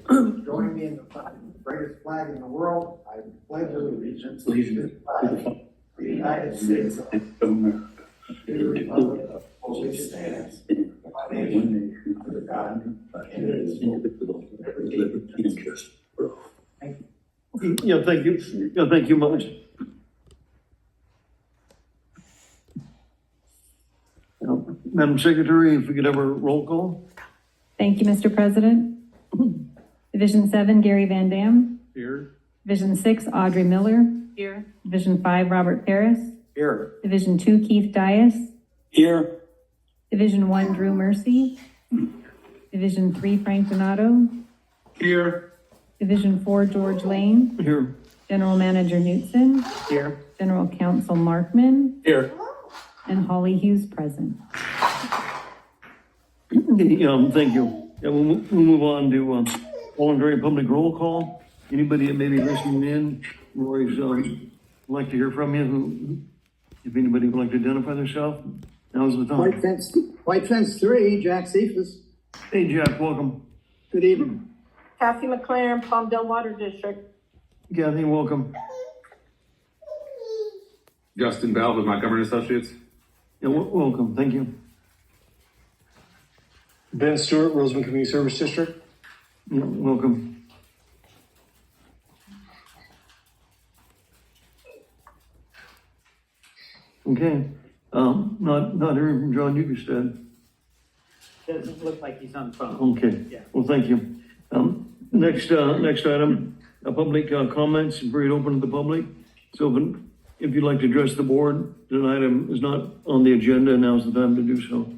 Join me in the greatest flag in the world. I pledge allegiance to the flag of the United States of America, to the republic for which it stands, one nation, under God, indivisible, with liberty and justice for all. Thank you. Yeah, thank you. Yeah, thank you much. Madam Secretary, if we could have a roll call. Thank you, Mr. President. Division 7, Gary Van Dam. Here. Division 6, Audrey Miller. Here. Division 5, Robert Paris. Here. Division 2, Keith Dias. Here. Division 1, Drew Mercy. Division 3, Frank Donato. Here. Division 4, George Lane. Here. General Manager Knutson. Here. General Counsel Markman. Here. And Holly Hughes present. Thank you. Yeah, we'll move on to voluntary public roll call. Anybody that may be listening in, Roy's like to hear from you. If anybody would like to identify themselves, now's the time. White Fence 3, Jack Cephas. Hey, Jack, welcome. Good evening. Kathy McLaren, Palmdale Water District. Kathy, welcome. Justin Bell with Montgomery Associates. Yeah, welcome. Thank you. Ben Stewart, Roseman Community Service District. Yeah, welcome. Okay. Not hearing from John Ukestead. Doesn't look like he's on the phone. Okay. Yeah. Well, thank you. Next item, public comments, very open to the public. So if you'd like to address the board, an item is not on the agenda, now's the time to do so.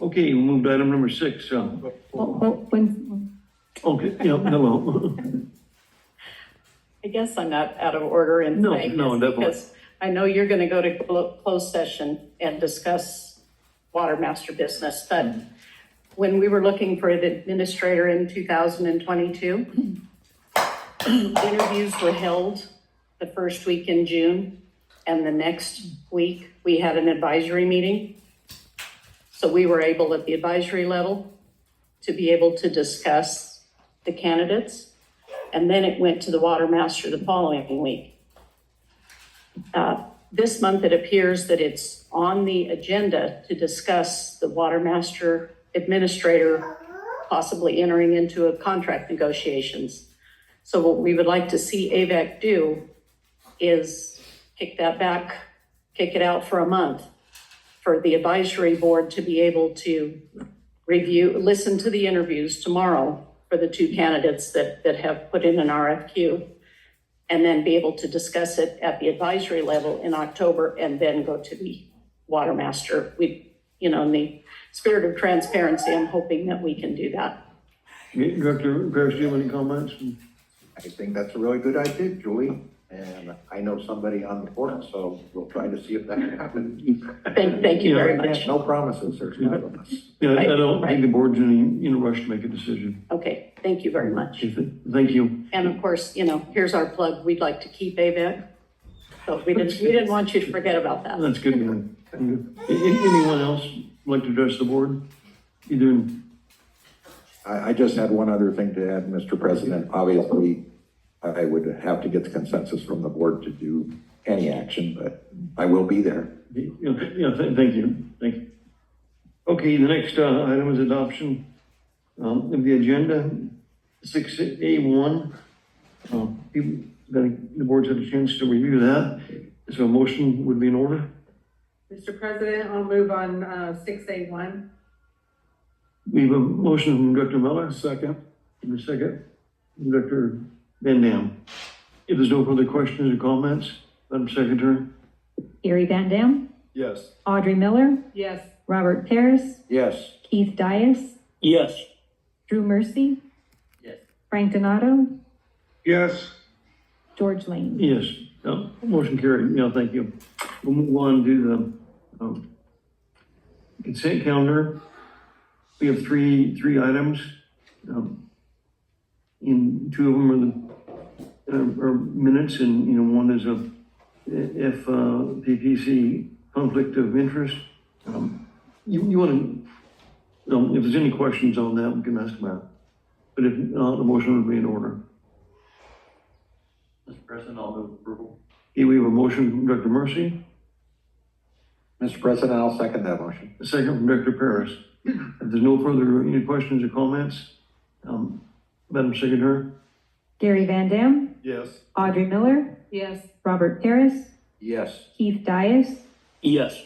Okay, we'll move to item number 6. Okay, yeah, hello. I guess I'm not out of order in No, saying no, this definitely. because I know you're going to go to closed session and discuss Watermaster business, but when we were looking for the administrator in 2022, interviews were held the first week in June, and the next week we had an advisory meeting. So we were able at the advisory level to be able to discuss the candidates. And then it went to the Watermaster the following week. This month, it appears that it's on the agenda to discuss the Watermaster administrator possibly entering into a contract negotiations. So what we would like to see AVEK do is kick that back, kick it out for a month for the advisory board to be able to listen to the interviews tomorrow for the 2 candidates that have put in an RFQ, and then be able to discuss it at the advisory level in October and then go to the Watermaster. In the spirit of transparency, I'm hoping that we can do that. Director Paris, do you have any comments? I think that's a really good idea, Julie. And I know somebody on the board, so we'll try to see if that can happen. Thank you very much. No promises, there's no promise. Yeah, I don't Right. think the board's in a rush to make a decision. Okay, thank you very much. Thank you. And of course, here's our plug. We'd like to keep AVEK. So we didn't want you to forget about that. That's good. Anyone else like to address the board? Either. I just had one other thing to add, Mr. President. Obviously, I would have to get the consensus from the board to do any action, but I will be there. Thank you. Okay, the next item is adoption of the agenda, 6A1. The board's had a chance to review that. So a motion would be in order. Mr. President, I'll move on 6A1. We have a motion from Director Miller. Second. And a second, Director Van Dam. If there's no further questions or comments, Madam Secretary. Gary Van Dam. Yes. Audrey Miller. Yes. Robert Paris. Yes. Keith Dias. Yes. Drew Mercy. Yes. Frank Donato. Yes. George Lane. Yes. Motion carried. Thank you. We'll move on to the consent calendar. We have three items. In 2 of them are minutes, and one is a FPPC conflict of interest. you want to, if there's any questions on that, we can ask about it. But if not, the motion would be in order. Mr. President, I'll move approval. Okay, we have a motion from Dr. Mercy, Mr. President, I'll second that motion. a second from Dr. Paris. If there's no further, any questions or comments, Madam Secretary? Gary Van Dam, Yes. Audrey Miller, Yes. Robert Paris, Yes. Keith Dias, Yes.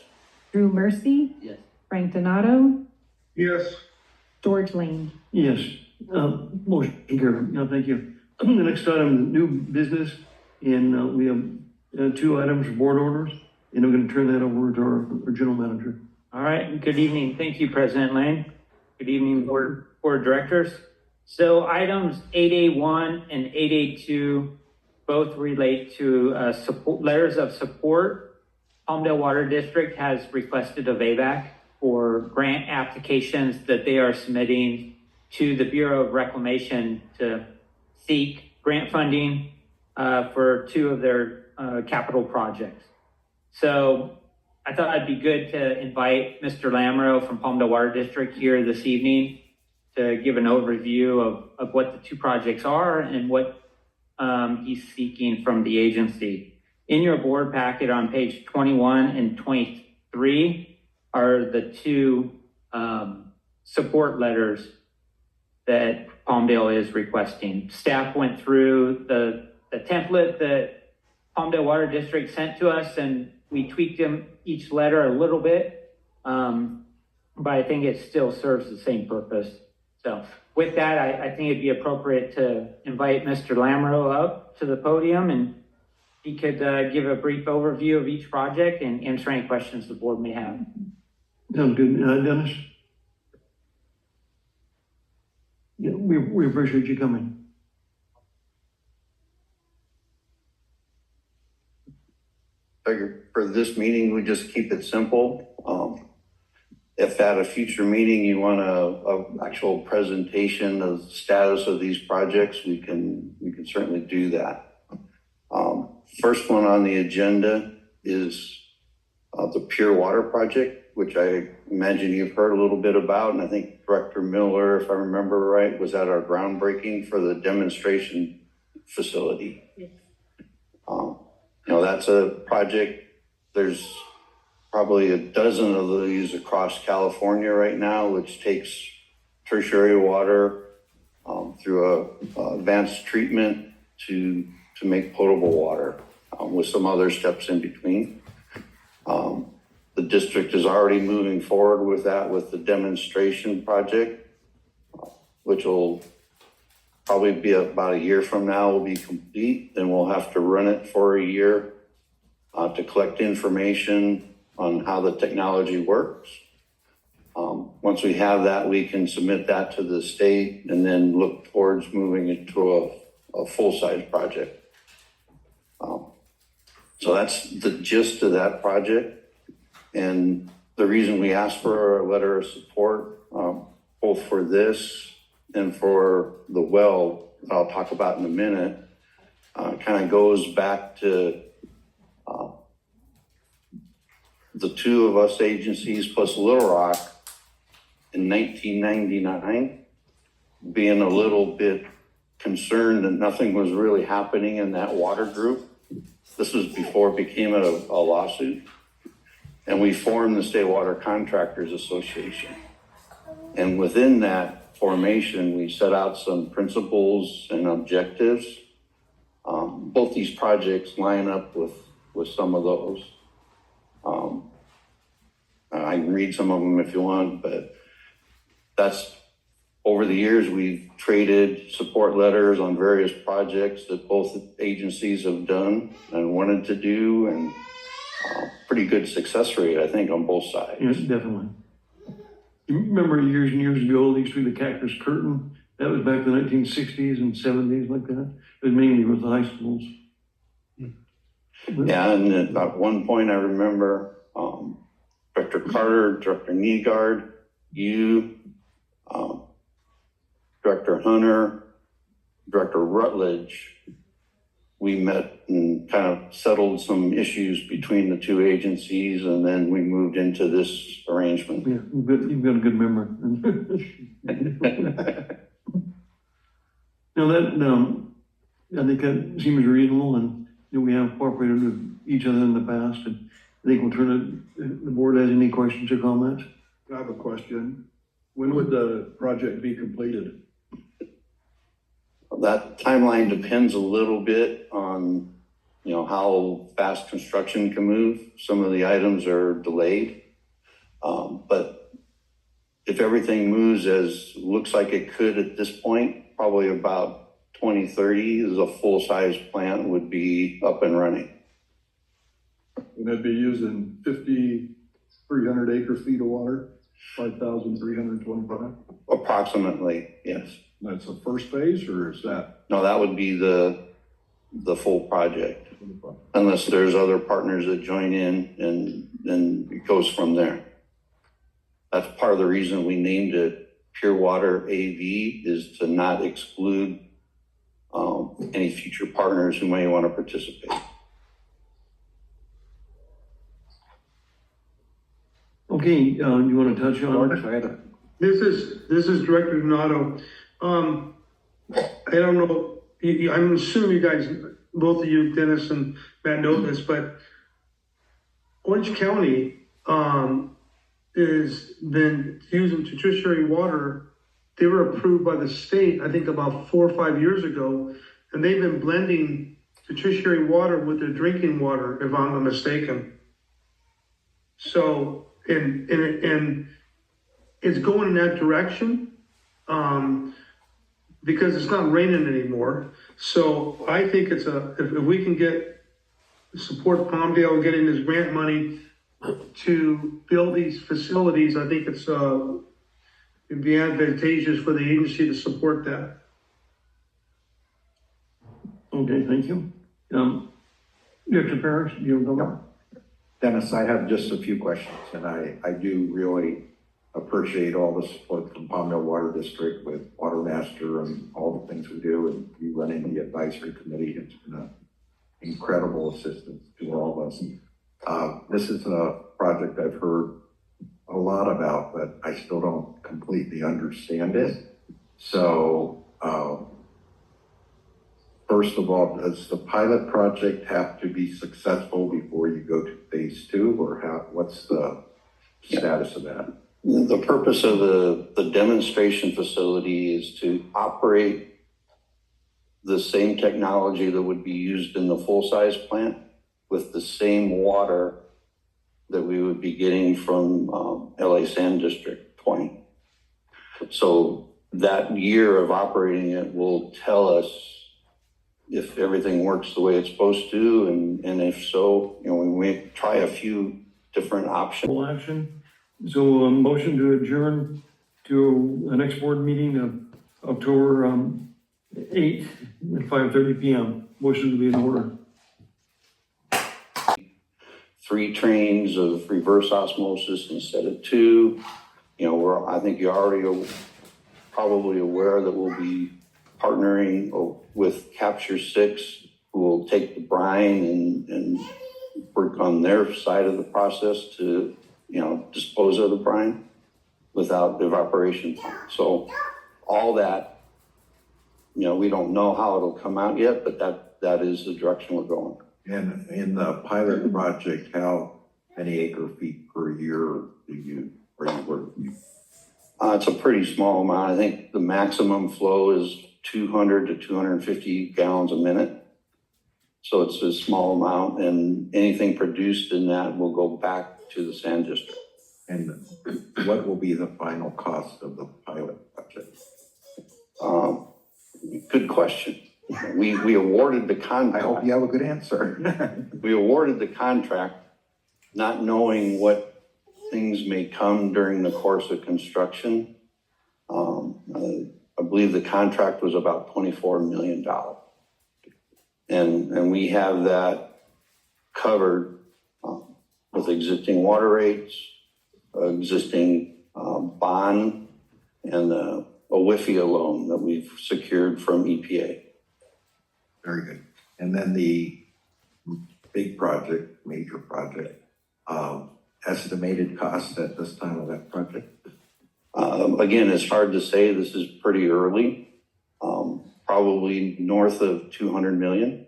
Drew Mercy, Yes. Frank Donato, Yes. George Lane. Yes, motion carried. No, thank you. The next item, new business, and we have 2 items, board orders, and I'm going to turn that over to our general manager. All right, good evening. Thank you, President Lane. Good evening, board directors. So items 8A1 and 8A2 both relate to letters of support. Palmdale Water District has requested of AVEK for grant applications that they are submitting to the Bureau of Reclamation to seek grant funding for 2 of their capital projects. So I thought it'd be good to invite Mr. Lamro from Palmdale Water District here this evening to give an overview of what the 2 projects are and what he's seeking from the agency. In your board packet on page 21 and 23 are the 2 support letters that Palmdale is requesting. Staff went through the template that Palmdale Water District sent to us, and we tweaked them each letter a little bit, but I think it still serves the same purpose. So with that, I think it'd be appropriate to invite Mr. Lamro up to the podium, and he could give a brief overview of each project and answer any questions the board may have. Sounds good. Dennis? Yeah, we appreciate you coming. Figure for this meeting, we just keep it simple. If at a future meeting you want a actual presentation of the status of these projects, we can certainly do that. First one on the agenda is the Pure Water Project, which I imagine you've heard a little bit about, and I think Director Miller, if I remember right, was at our groundbreaking for the demonstration facility. Yes. That's a project, there's probably a dozen of these across California right now, which takes tertiary water through a advanced treatment to make potable water with some other steps in between. The district is already moving forward with that with the demonstration project, which will probably be about a year from now will be complete. Then we'll have to run it for a year to collect information on how the technology works. Once we have that, we can submit that to the state and then look towards moving it to a full-size project. So that's the gist of that project. And the reason we asked for a letter of support, both for this and for the well, that I'll talk about in a minute, kind of goes back to the 2 of us agencies plus Little Rock in 1999, being a little bit concerned that nothing was really happening in that water group. This was before it became a lawsuit. And we formed the State Water Contractors Association. And within that formation, we set out some principles and objectives. Both these projects line up with some of those. I can read some of them if you want, but that's over the years, we've traded support letters on various projects that both agencies have done and wanted to do, and pretty good success rate, I think, on both sides. Yes, definitely. You remember years and years ago, they used to be the cactus curtain. That was back in the 1960s and 70s, like that. It was mainly with the high schools. Yeah, and at one point I remember Director Carter, Director Nygaard, you, Director Hunter, Director Rutledge, we met and kind of settled some issues between the two agencies, and then we moved into this arrangement. Yeah, you've got a good memory. Now that, I think that seems reasonable, and we have cooperated with each other in the past, and I think we'll turn it, the board has any questions or comments? I have a question. When would the project be completed? That timeline depends a little bit on, how fast construction can move. Some of the items are delayed. But if everything moves as looks like it could at this point, probably about 2030 is a full-size plant would be up and running. And that'd be using 5,300 acre feet of water, 5,325? Approximately, yes. That's the first phase, or is that? No, that would be the full project, unless there's other partners that join in, and then it goes from there. That's part of the reason we named it Pure Water AV, is to not exclude any future partners who may want to participate. Okay, you want to touch on? This is Director Donato. I don't know, I'm assuming you guys, both of you, Dennis and Matt, know this, but Orange County is been using tertiary water. They were approved by the state, I think about 4 or 5 years ago, and they've been blending tertiary water with their drinking water, if I'm not mistaken. So, and it's going in that direction. Because it's not raining anymore. So I think it's if we can support Palmdale getting this grant money to build these facilities, I think it'd be advantageous for the agency to support that. Okay, thank you. Director Parrish, you have no? Dennis, I have just a few questions, and I do really appreciate all the support from Palmdale Water District with Watermaster and all the things we do, and you running the advisory committee. It's been an incredible assistance to all of us. This is a project I've heard a lot about, but I still don't completely understand it. So, first of all, does the pilot project have to be successful before you go to phase 2, or what's the status of that? The purpose of the demonstration facility is to operate the same technology that would be used in the full-size plant with the same water that we would be getting from LA Sand District 20. So that year of operating it will tell us if everything works the way it's supposed to, and if so, we may try a few different options. Action. So a motion to adjourn to the next board meeting of October 8th at 5:30 p.m. Motion to be in order. 3 trains of reverse osmosis instead of 2. I think you're already probably aware that we'll be partnering with Capture 6, who will take the brine and work on their side of the process to dispose of the brine without evaporation. So all that, we don't know how it'll come out yet, but that is the direction we're going. And in the pilot project, how many acre feet per year are you working? It's a pretty small amount. I think the maximum flow is 200 to 250 gallons a minute. So it's a small amount, and anything produced in that will go back to the sand district. And what will be the final cost of the pilot project? Good question. We awarded the contract. I hope you have a good answer. We awarded the contract not knowing what things may come during the course of construction. I believe the contract was about $24 million. And we have that covered with existing water rates, existing bond, and a WIFIA loan that we've secured from EPA. Very good. And then the big project, major project, estimated cost at this time of that project? Again, it's hard to say. This is pretty early. Probably north of 200 million.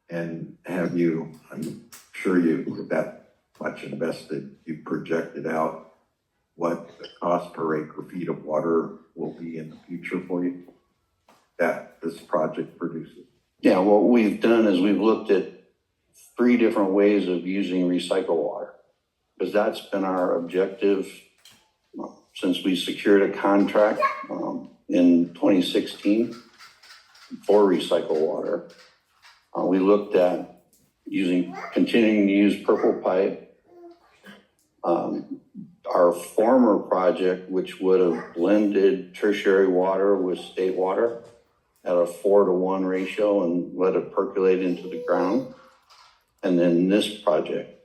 And have you, I'm sure you, with that much invested, you projected out what the cost per acre feet of water will be in the future for you that this project produces? Yeah, what we've done is we've looked at 3 different ways of using recycled water, because that's been our objective since we secured a contract in 2016 for recycled water. We looked at continuing to use purple pipe. Our former project, which would have blended tertiary water with state water at a 4-to-1 ratio and let it percolate into the ground. And then this project,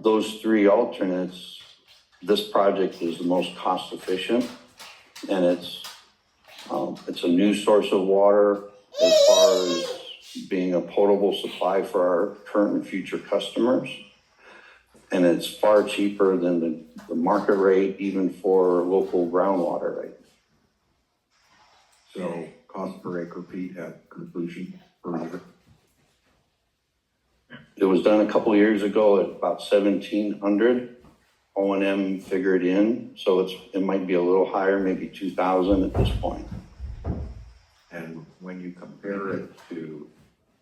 those 3 alternates, this project is the most cost efficient, and it's a new source of water as far as being a potable supply for our current and future customers. And it's far cheaper than the market rate, even for local groundwater rate. So cost per acre feet at conclusion per acre? It was done a couple of years ago at about 1,700. O&M figured in, so it might be a little higher, maybe 2,000 at this point. And when you compare it to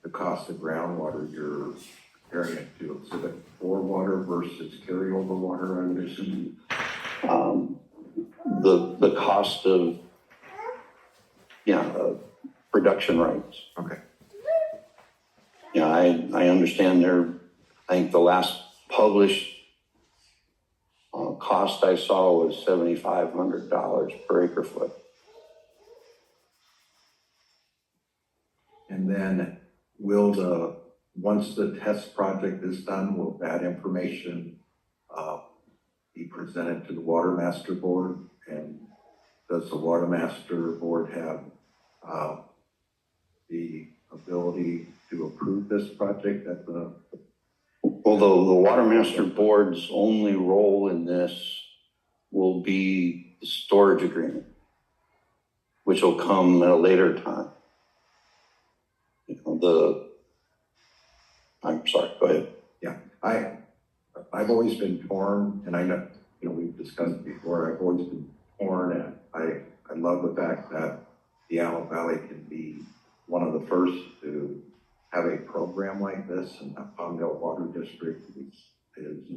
the cost of groundwater, you're comparing it to exhibit 4 water versus carryover water, I would assume? The cost of, production rights. Okay. Yeah, I understand I think the last published cost I saw was $7,500 per acre foot. And then once the test project is done, will that information be presented to the Watermaster board? And does the Watermaster board have the ability to approve this project at the? Although the Watermaster board's only role in this will be the storage agreement, which will come at a later time. I'm sorry, go ahead. Yeah, I've always been torn, and I know, we've discussed before, I've always been torn, and I love the fact that the Allen Valley can be one of the first to have a program like this, and the Palmdale Water District is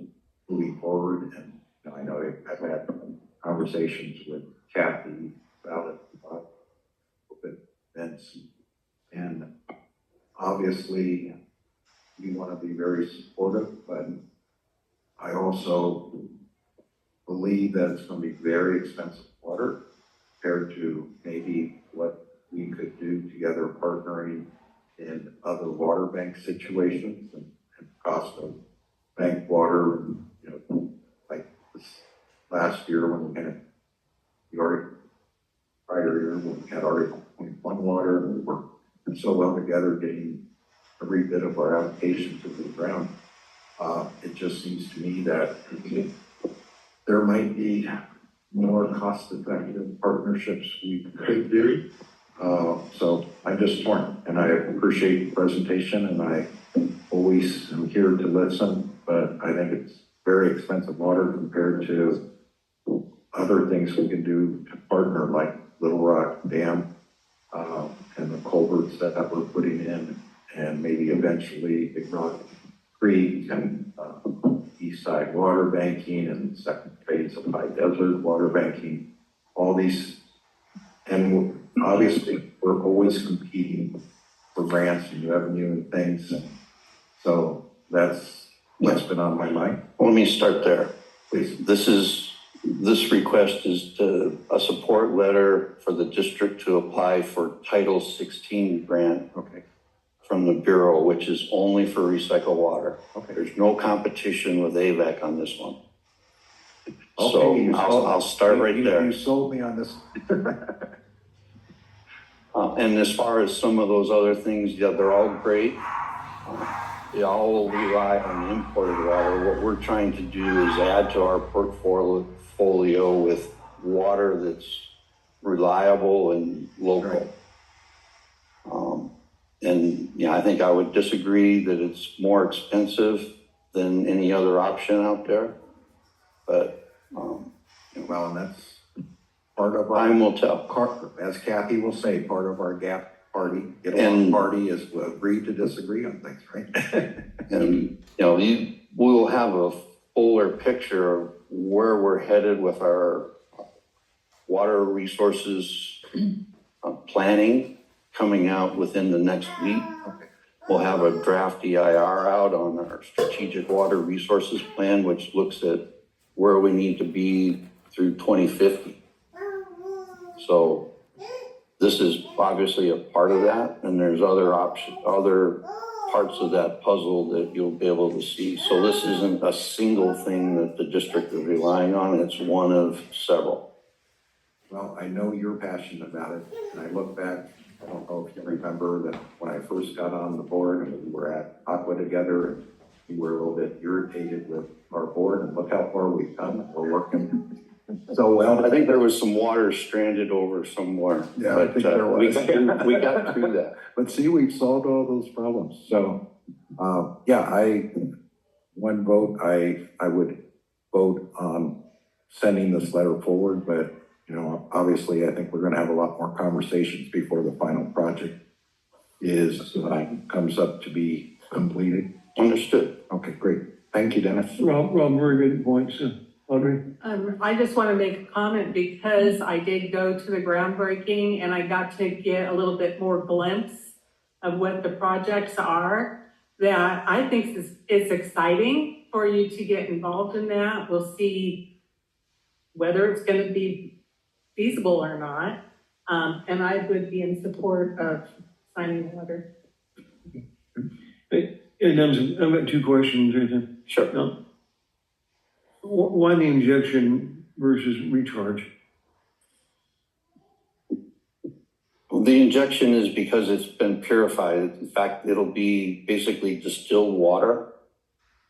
moving forward. And I know I've had conversations with Kathy about events, and obviously we want to be very supportive, but I also believe that it's going to be very expensive water compared to maybe what we could do together, partnering in other water bank situations, and cost of bank water, and like this last year when we had prior year when we had Article 21 water, and we worked so well together getting every bit of our application to the ground. It just seems to me that there might be more cost-effective partnerships we could do. So I'm just torn, and I appreciate the presentation, and I always am here to listen, but I think it's very expensive water compared to other things we can do to partner, like Little Rock Dam, and the culverts that we're putting in, and maybe eventually Big Rock Creek and East Side water banking and second phase of High Desert water banking, all these. And obviously we're always competing for grants and revenue and things. And so that's what's been on my mind. Let me start there. Please. This request is a support letter for the district to apply for Title 16 grant. Okay. From the Bureau, which is only for recycled water. Okay. There's no competition with AVEK on this one. Okay, So I'll start right there. You sold me on this. And as far as some of those other things, yeah, they're all great. They all rely on imported water. What we're trying to do is add to our portfolio with water that's reliable and local. And yeah, I think I would disagree that it's more expensive than any other option out there. But Well, and that's part of time will tell. as Kathy will say, part of our gap party, get And- along party is we agree to disagree on things, right? And, we will have a fuller picture of where we're headed with our water resources planning coming out within the next week. We'll have a draft EIR out on our strategic water resources plan, which looks at where we need to be through 2050. So this is obviously a part of that, and there's other parts of that puzzle that you'll be able to see. So this isn't a single thing that the district is relying on, it's one of several. Well, I know you're passionate about it, and I look back, I don't know if you remember that when I first got on the board and we were at Aqua together, and we were a little bit irritated with our board, and look how far we've come. We're working so well. I think there was some water stranded over somewhere. Yeah, I but think there was. we got through that. But see, we've solved all those problems. So, one vote, I would vote on sending this letter forward, but obviously I think we're going to have a lot more conversations before the final project comes up to be completed. Understood. Okay, great. Thank you, Dennis. Rob, very good points. Audrey? I just want to make a comment because I did go to the groundbreaking and I got to get a little bit more glimpse of what the projects are, that I think it's exciting for you to get involved in that. We'll see whether it's going to be feasible or not. And I would be in support of signing the letter. Hey, Dennis, I've got two questions. Sure. Now, why the injection versus recharge? The injection is because it's been purified. In fact, it'll be basically distilled water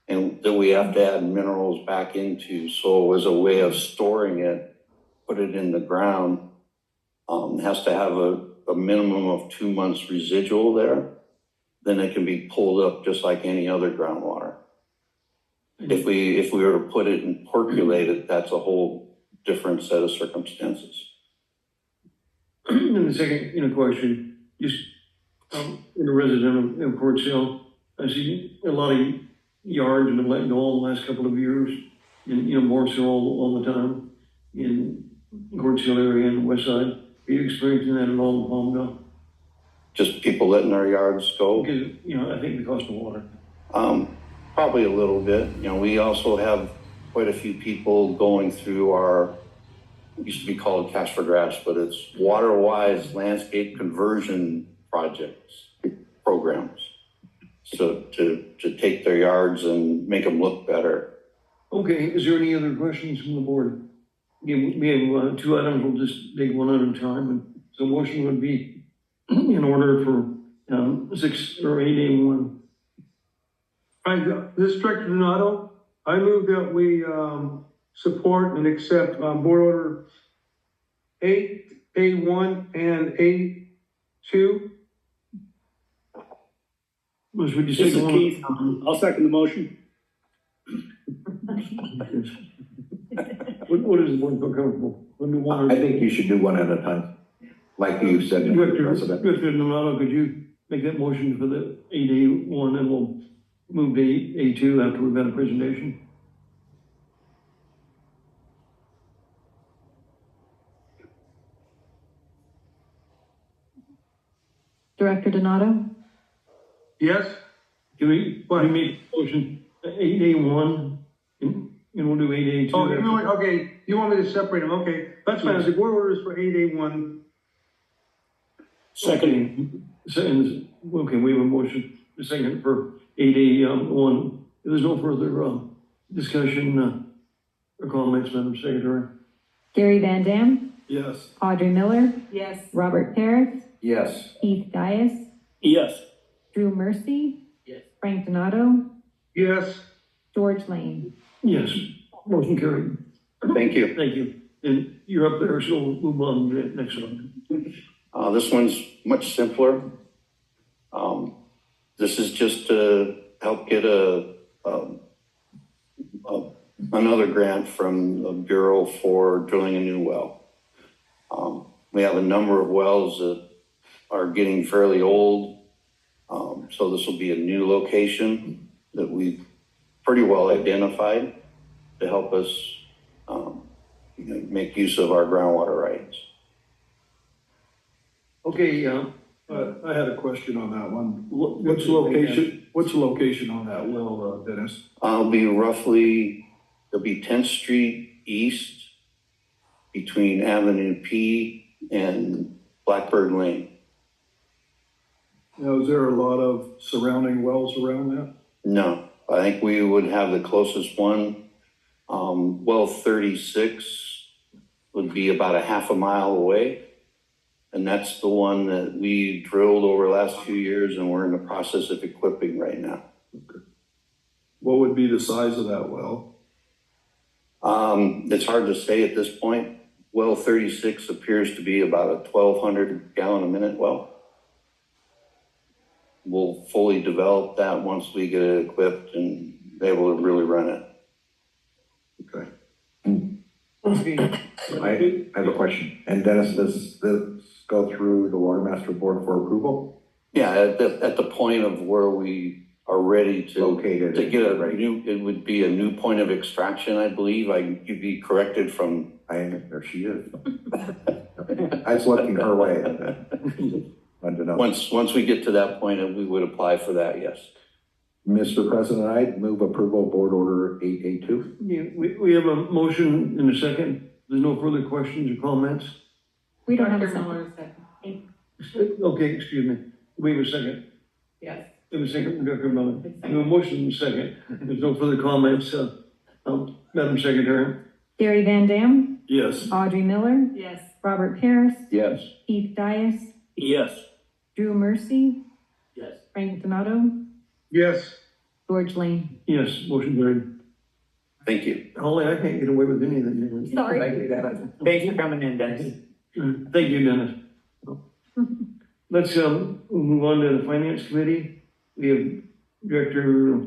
and that we have to add minerals back into. So as a way of storing it, put it in the ground, has to have a minimum of 2 months residual there. Then it can be pulled up just like any other groundwater. If we were to put it and percolate it, that's a whole different set of circumstances. And the second, question, just in a resident of Port Sill, I see a lot of yards have been let go the last couple of years, and more so all the time in Port Sill area and the west side. Are you experiencing that at all in Palmdale? Just people letting their yards go? Because, I think the cost of water. Probably a little bit. We also have quite a few people going through our, it used to be called Cash for Grass, but it's water-wise landscape conversion programs. So to take their yards and make them look better. Okay, is there any other questions from the board? We have two items, we'll just take one at a time. And so motion would be in order for 6 or 8A1. This is Director Donato. I move that we support and accept Board Order 8A1 and A2. Was would you This say is Keith. I'll second the motion. What is the board feel comfortable? I think you should do one at a time, like you said, Mr. President. Director Donato, could you make that motion for the 8A1 and we'll move to A2 after we've got a presentation? Director Donato? Yes? Can we make a motion 8A1 and we'll do 8A2? Oh, okay, you want me to separate them? Okay, that's fine. The board order is for 8A1. Second. Okay, we have a motion, a second for 8A1. If there's no further discussion or comments, Madam Secretary. Gary Van Dam? Yes. Audrey Miller, Yes. Robert Paris, Yes. Keith Dias, Yes. Drew Mercy, Yes. Frank Donato, Yes. George Lane. Yes, motion carried. Thank you. Thank you. And you're up there, so we'll move on to the next one. This one's much simpler. This is just to help get another grant from the Bureau for drilling a new well. We have a number of wells that are getting fairly old. So this will be a new location that we've pretty well identified to help us make use of our groundwater rights. Okay, I had a question on that one. what's the location? What's the location on that well, Dennis? It'll be 10th Street East between Avenue P and Blackbird Lane. Now, is there a lot of surrounding wells around that? No, I think we would have the closest one. Well 36 would be about a half a mile away. And that's the one that we drilled over the last few years and we're in the process of equipping right now. Okay. What would be the size of that well? It's hard to say at this point. Well 36 appears to be about a 1,200 gallon a minute well. We'll fully develop that once we get it equipped and able to really run it. Okay. I have a question. And Dennis, does this go through the Watermaster Board for approval? Yeah, at the point of where we are ready to Located to get a right. new, it would be a new point of extraction, I believe. You'd be corrected from. There she is. I was looking her way. Wanted to know. Once we get to that point, we would apply for that, yes. Mr. President, I move approval of Board Order 882. Yeah, we have a motion in a second. There's no further questions or comments? We don't have a Dr. second. Miller second. Okay, excuse me. We have a second. Yes. We have a second from Dr. Miller. We have a motion in a second. There's no further comments. Madam Secretary? Gary Van Dam, Yes. Audrey Miller, Yes. Robert Paris, Yes. Keith Dias, Yes. Drew Mercy, Yes. Frank Donato, Yes. George Lane. Yes, motion carried. Thank you. Holly, I can't get away with anything. Sorry. Thanks for coming in, Dennis. Thank you, Dennis. Let's move on to the Finance Committee. We have Director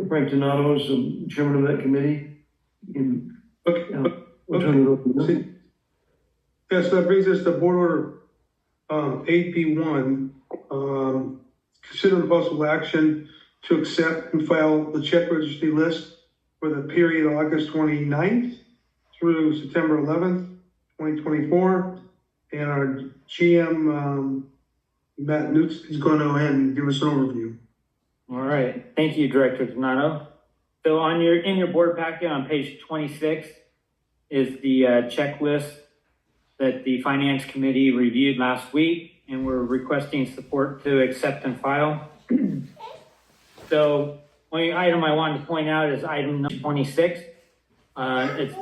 Frank Donato as chairman of that committee. And, we'll turn it over to him. Yes, that brings us to Board Order 8B1. Consider possible action to accept and file the check registry list for the period August 29th through September 11th, 2024. And our GM, Matt Newts, is going to go ahead and give us an overview. All right, thank you, Director Donato. So in your board packet on page 26 is the checklist that the Finance Committee reviewed last week, and we're requesting support to accept and file. So one item I wanted to point out is item number 26. It's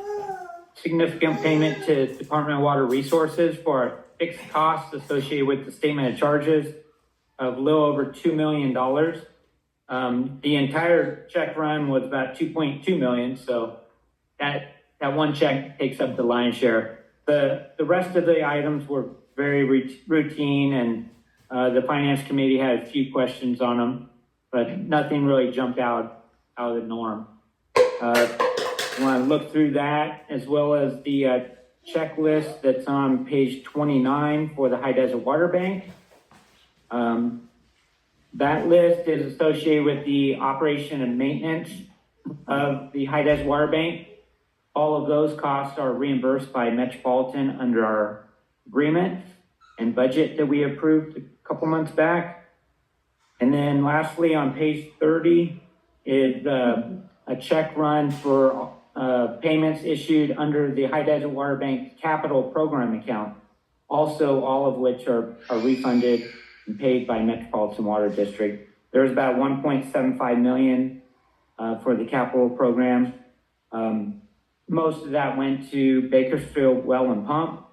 significant payment to Department of Water Resources for fixed costs associated with the statement of charges of a little over $2 million. The entire check run was about 2.2 million, so that one check takes up the lion's share. The rest of the items were very routine, and the Finance Committee had a few questions on them, but nothing really jumped out of the norm. I want to look through that, as well as the checklist that's on page 29 for the High Desert Water Bank. That list is associated with the operation and maintenance of the High Desert Water Bank. All of those costs are reimbursed by Metropolitan under our agreement and budget that we approved a couple months back. And then lastly, on page 30 is a check run for payments issued under the High Desert Water Bank capital program account. Also, all of which are refunded and paid by Metropolitan Water District. There's about 1.75 million for the capital program. most of that went to Bakersfield Well and Pump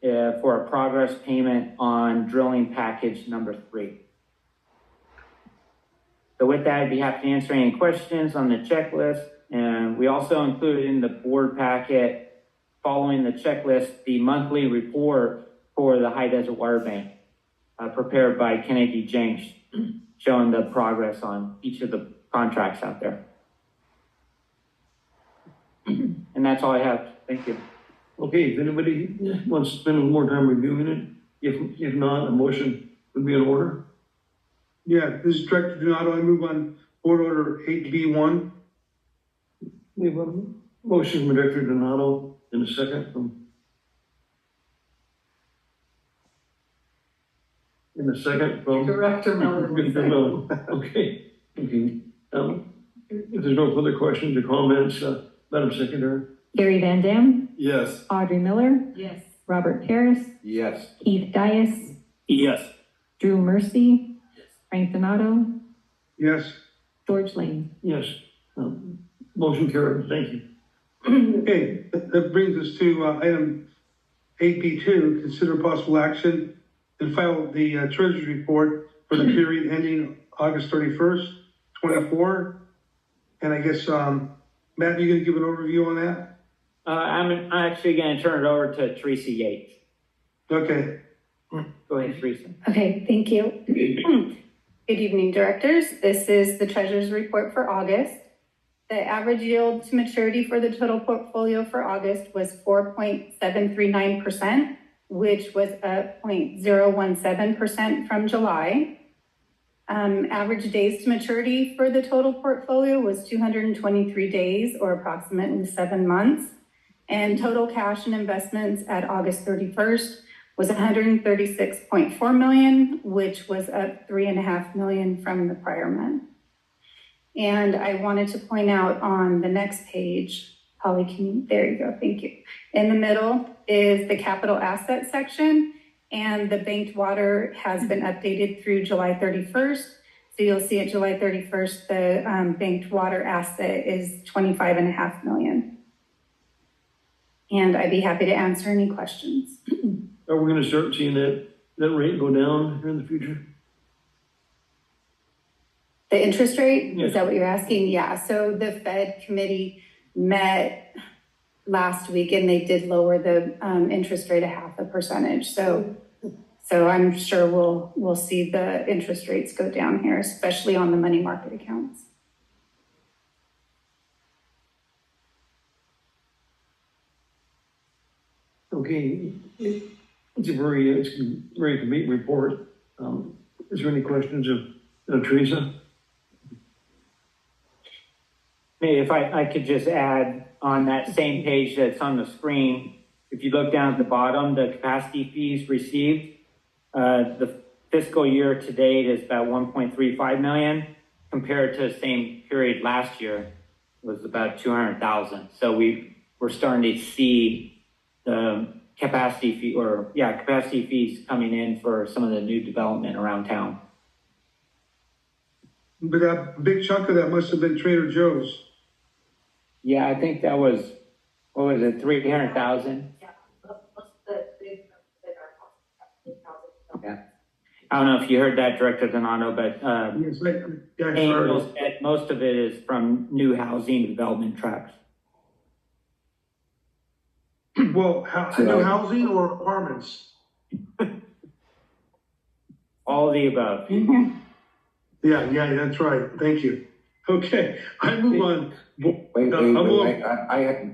for a progress payment on drilling package number 3. So with that, I'd be happy to answer any questions on the checklist. And we also included in the board packet, following the checklist, the monthly report for the High Desert Water Bank, prepared by Kennedy Jenks, showing the progress on each of the contracts out there. And that's all I have. Thank you. Okay, if anybody wants to spend a little more time reviewing it, if not, a motion would be in order. Yeah, this is Director Donato. I move on Board Order 8B1. We have a motion from Director Donato in a second from Director Miller. Okay. If there's no further questions or comments, Madam Secretary. Gary Van Dam, Yes. Audrey Miller, Yes. Robert Paris, Yes. Keith Dias, Yes. Drew Mercy, Frank Donato, Yes. George Lane. Yes. Motion carried. Thank you. Okay, that brings us to item 8B2, consider possible action and file the treasurer's report for the period ending August 31st, 24. And I guess, Matt, you gonna give an overview on that? I'm actually going to turn it over to Teresa Yates. Okay. Go ahead, Teresa. Okay, thank you. Good evening, directors. This is the treasurer's report for August. The average yield to maturity for the total portfolio for August was 4.739%, which was up 0.017% from July. Average days to maturity for the total portfolio was 223 days, or approximately 7 months. And total cash and investments at August 31st was $136.4 million, which was up $3.5 million from the prior month. And I wanted to point out on the next page, Holly, there you go, thank you. In the middle is the capital asset section, and the banked water has been updated through July 31st. So you'll see at July 31st, the banked water asset is $25.5 million. And I'd be happy to answer any questions. Are we going to start seeing that rate go down here in the future? The interest rate, Yes. Is that what you're asking? Yeah, so the Fed committee met last week and they did lower the interest rate 0.5%. So I'm sure we'll see the interest rates go down here, especially on the money market accounts. Okay, it's a very complete report. Is there any questions of Teresa? Hey, if I could just add on that same page that's on the screen, if you look down at the bottom, the capacity fees received, the fiscal year to date is about 1.35 million compared to the same period last year was about 200,000. So we're starting to see the capacity fees coming in for some of the new development around town. But that big chunk of that must have been Trader Joe's. Yeah, I think that was, what was it, 300,000? Yeah. I don't know if you heard that, Director Donato, but Yes, I Angel heard. said most of it is from new housing development tracts. Well, new housing or apartments? All of the above. Yeah, that's right. Thank you. Okay, I move on. Wait,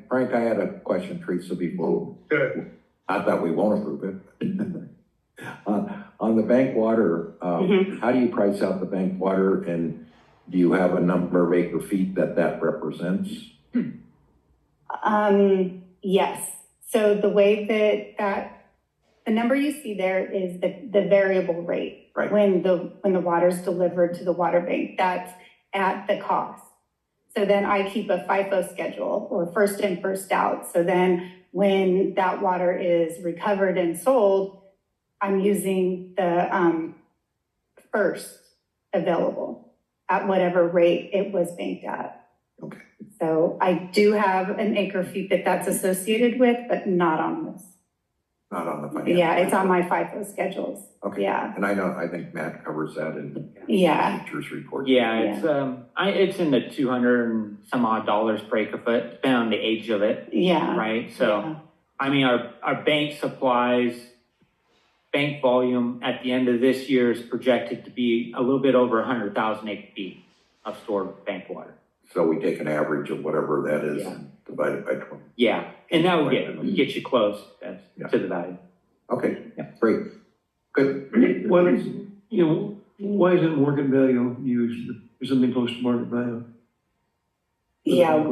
Frank, I had a question, Teresa, before. Good. Not that we won't approve it. On the bank water, how do you price out the bank water, and do you have a number of acre feet that represents? Yes. So the way that the number you see there is the variable rate. Right. When the water is delivered to the water bank, that's at the cost. So then I keep a FIFO schedule, or first in, first out. So then when that water is recovered and sold, I'm using the first available at whatever rate it was banked at. Okay. So I do have an acre feet that's associated with, but not on this. Not on the financial. Yeah, it's on my FIFO schedules. Okay. Yeah. And I think Matt covers that in Yeah. teacher's report. Yeah, it's in the 200 and some odd dollars per acre foot, depending on the age of it, Yeah. right? So, Yeah. I mean, our bank supplies, bank volume at the end of this year is projected to be a little bit over 100,000 acre feet of stored bank water. So we take an average of whatever that is and divide it by 20. Yeah, and that would get you close to the value. Okay, great, good. What is, why isn't market value used for something close to market value? Yeah.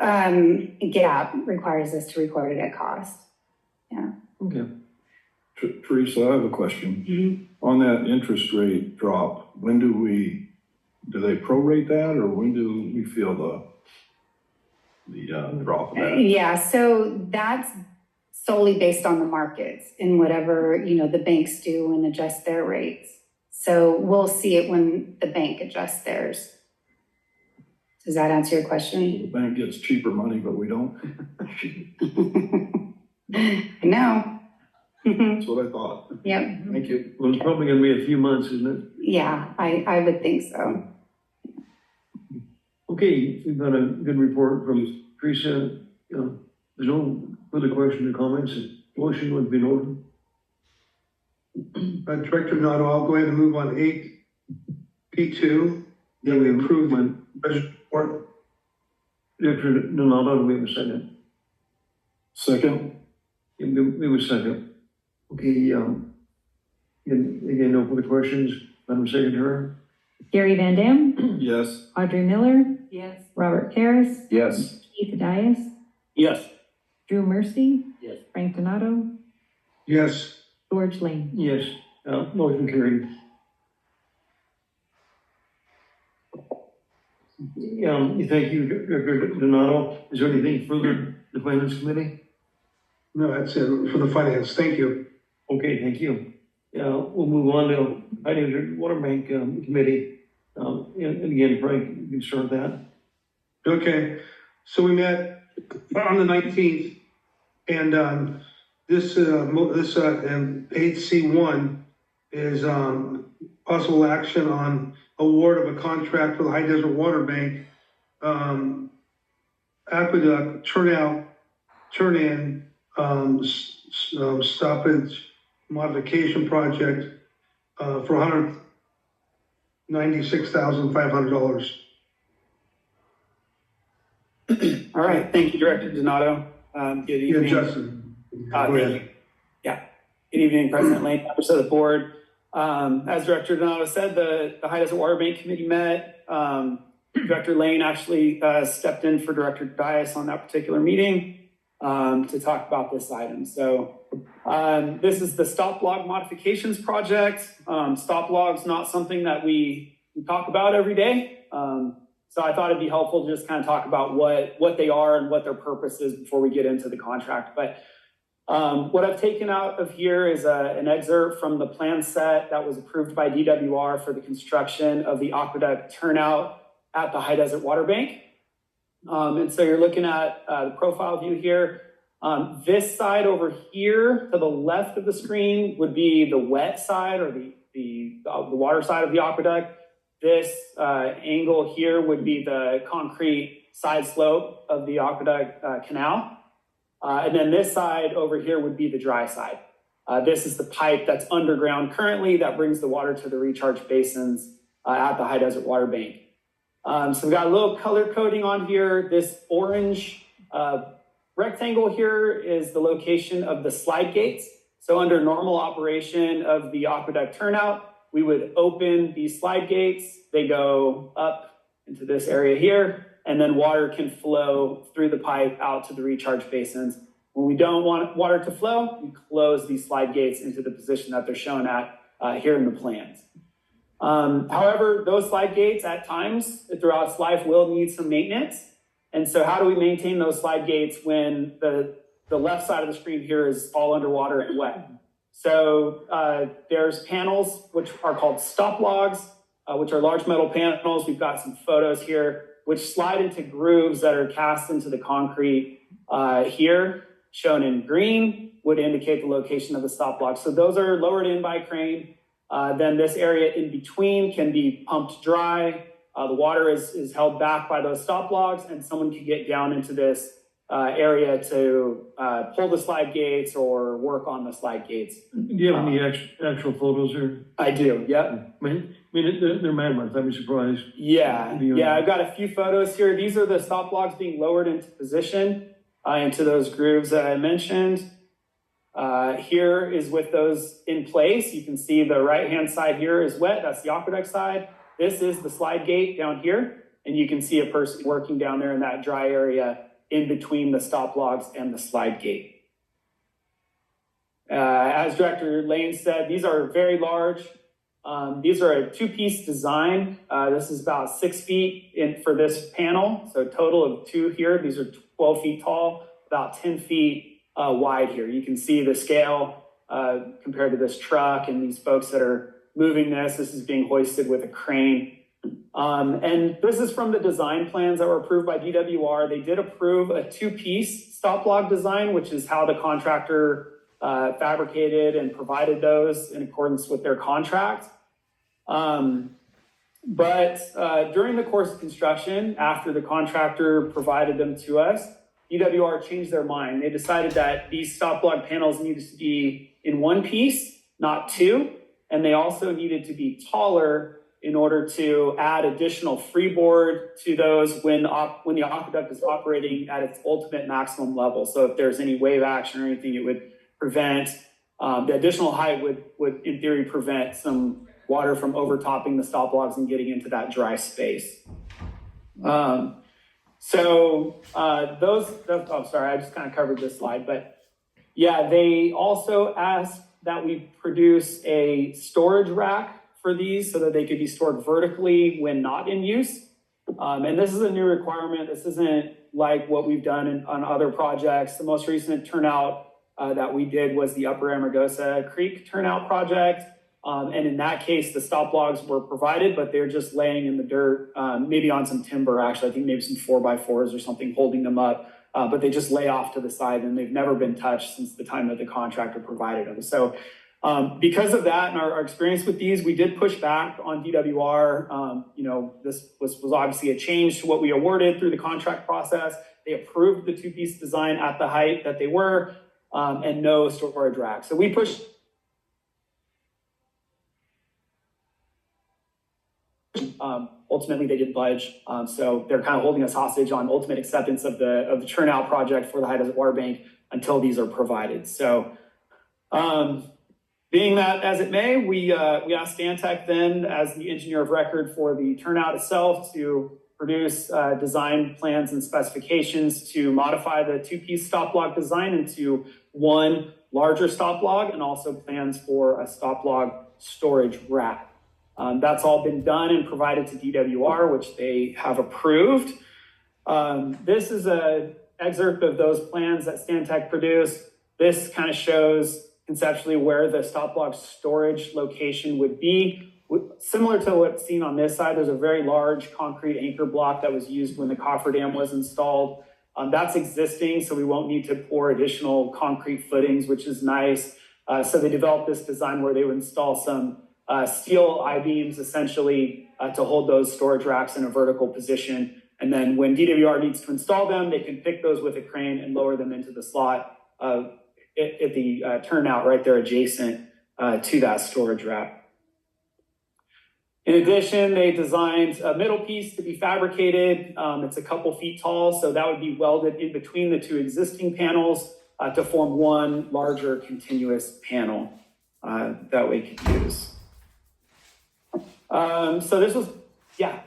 GAAP requires us to record it at cost. Yeah. Okay. Teresa, I have a question. Mm-hmm. On that interest rate drop, when do they prorate that, or when do we feel the drop in that? Yeah, so that's solely based on the markets and whatever, the banks do and adjust their rates. So we'll see it when the bank adjusts theirs. Does that answer your question? The bank gets cheaper money, but we don't. I know. That's what I thought. Yep. Thank you. Well, it's probably gonna be a few months, isn't it? Yeah, I would think so. Okay, we've got a good report from Teresa. There's no further questions or comments. Motion would be in order. Director Donato, I'll go ahead and move on 8P2. Yeah, we approved my Budget report. Director Donato, do we have a second? Second? Yeah, we have a second. Okay, again, no further questions. Madam Secretary? Gary Van Dam, Yes. Audrey Miller, Yes. Robert Karas, Yes. Keith Dias, Yes. Drew Mercy, Yes. Frank Donato, Yes. George Lane. Yes, motion carried. Thank you, Director Donato. Is there anything further, the Finance Committee? No, that's it for the finance. Thank you. Okay, thank you. We'll move on to item Water Bank Committee. And again, Frank, you can start that. Okay, so we met on the 19th, and this 8C1 is possible action on award of a contract for the High Desert Water Bank, Aqueduct, turnout, turn-in, stoppage modification project for $196,500. All right, thank you, Director Donato. Good evening. Yeah, Justin. Thank you. Yeah, good evening, President Lane, members of the board. As Director Donato said, the High Desert Water Bank Committee met. Director Lane actually stepped in for Director Dias on that particular meeting to talk about this item. So this is the stop log modifications project. Stop logs, not something that we talk about every day. So I thought it'd be helpful to just kind of talk about what they are and what their purpose is before we get into the contract. But what I've taken out of here is an excerpt from the plan set that was approved by DWR for the construction of the Aqueduct turnout at the High Desert Water Bank. And so you're looking at the profile view here. This side over here to the left of the screen would be the wet side or the water side of the aqueduct. This angle here would be the concrete side slope of the aqueduct canal. And then this side over here would be the dry side. This is the pipe that's underground currently that brings the water to the recharge basins at the High Desert Water Bank. So we've got a little color coding on here. This orange rectangle here is the location of the slide gates. So under normal operation of the aqueduct turnout, we would open these slide gates. They go up into this area here, and then water can flow through the pipe out to the recharge basins. When we don't want water to flow, we close these slide gates into the position that they're shown at here in the plans. However, those slide gates at times throughout its life will need some maintenance. And so how do we maintain those slide gates when the left side of the screen here is all underwater and wet? So there's panels which are called stop logs, which are large metal panels. We've got some photos here which slide into grooves that are cast into the concrete here, shown in green, would indicate the location of the stop block. So those are lowered in by crane. Then this area in between can be pumped dry. The water is held back by those stop logs, and someone can get down into this area to pull the slide gates or work on the slide gates. Do you have any actual photos or? I do, yep. I mean, they're mammoth, I'd be surprised. Yeah, I've got a few photos here. These are the stop logs being lowered into position, into those grooves that I mentioned. Here is with those in place. You can see the right-hand side here is wet. That's the aqueduct side. This is the slide gate down here. And you can see a person working down there in that dry area in between the stop logs and the slide gate. As Director Lane said, these are very large. These are a two-piece design. This is about 6 feet for this panel. So a total of 2 here. These are 12 feet tall, about 10 feet wide here. You can see the scale compared to this truck and these folks that are moving this. This is being hoisted with a crane. And this is from the design plans that were approved by DWR. They did approve a 2-piece stop log design, which is how the contractor fabricated and provided those in accordance with their contract. But during the course of construction, after the contractor provided them to us, DWR changed their mind. They decided that these stop log panels needed to be in 1 piece, not 2. And they also needed to be taller in order to add additional freeboard to those when the aqueduct is operating at its ultimate maximum level. So if there's any wave action or anything, it would prevent, the additional height would in theory prevent some water from overtopping the stop logs and getting into that dry space. Oh, sorry, I just kind of covered this slide, but yeah, they also asked that we produce a storage rack for these so that they could be stored vertically when not in use. And this is a new requirement. This isn't like what we've done on other projects. The most recent turnout that we did was the Upper Amargosa Creek turnout project. And in that case, the stop logs were provided, but they're just laying in the dirt, maybe on some timber, actually. I think maybe some 4x4s or something holding them up. But they just lay off to the side and they've never been touched since the time that the contractor provided them. So because of that and our experience with these, we did push back on DWR. This was obviously a change to what we awarded through the contract process. They approved the 2-piece design at the height that they were and no storage rack. So we pushed. Ultimately, they didn't budge. So they're kind of holding us hostage on ultimate acceptance of the turnout project for the High Desert Water Bank until these are provided. So being that as it may, we asked Stantec then as the engineer of record for the turnout itself to produce design plans and specifications to modify the 2-piece stop log design into 1 larger stop log and also plans for a stop log storage rack. That's all been done and provided to DWR, which they have approved. This is an excerpt of those plans that Stantec produced. This kind of shows conceptually where the stop log storage location would be. Similar to what's seen on this side, there's a very large concrete anchor block that was used when the cofferdam was installed. That's existing, so we won't need to pour additional concrete footings, which is nice. So they developed this design where they would install some steel I-beams essentially to hold those storage racks in a vertical position. And then when DWR needs to install them, they can pick those with a crane and lower them into the slot at the turnout right there adjacent to that storage rack. In addition, they designed a middle piece to be fabricated. It's a couple feet tall, so that would be welded in between the 2 existing panels to form 1 larger continuous panel that we could use. So this was, yeah.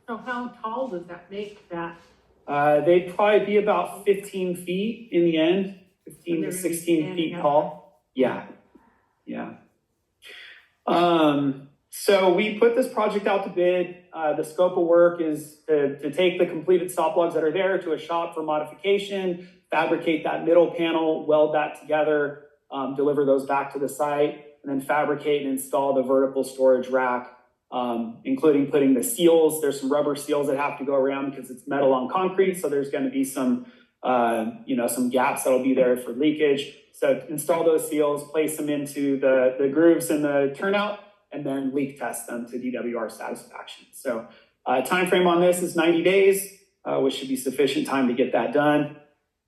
So how tall does that make that? They'd probably be about 15 feet in the end, 15 to 16 feet tall. Yeah, yeah. So we put this project out to bid. The scope of work is to take the completed stop logs that are there to a shop for modification, fabricate that middle panel, weld that together, deliver those back to the site, and then fabricate and install the vertical storage rack including putting the seals. There's some rubber seals that have to go around because it's metal on concrete. So there's going to be some, some gaps that'll be there for leakage. So install those seals, place them into the grooves in the turnout, and then leak test them to DWR satisfaction. So time frame on this is 90 days, which should be sufficient time to get that done.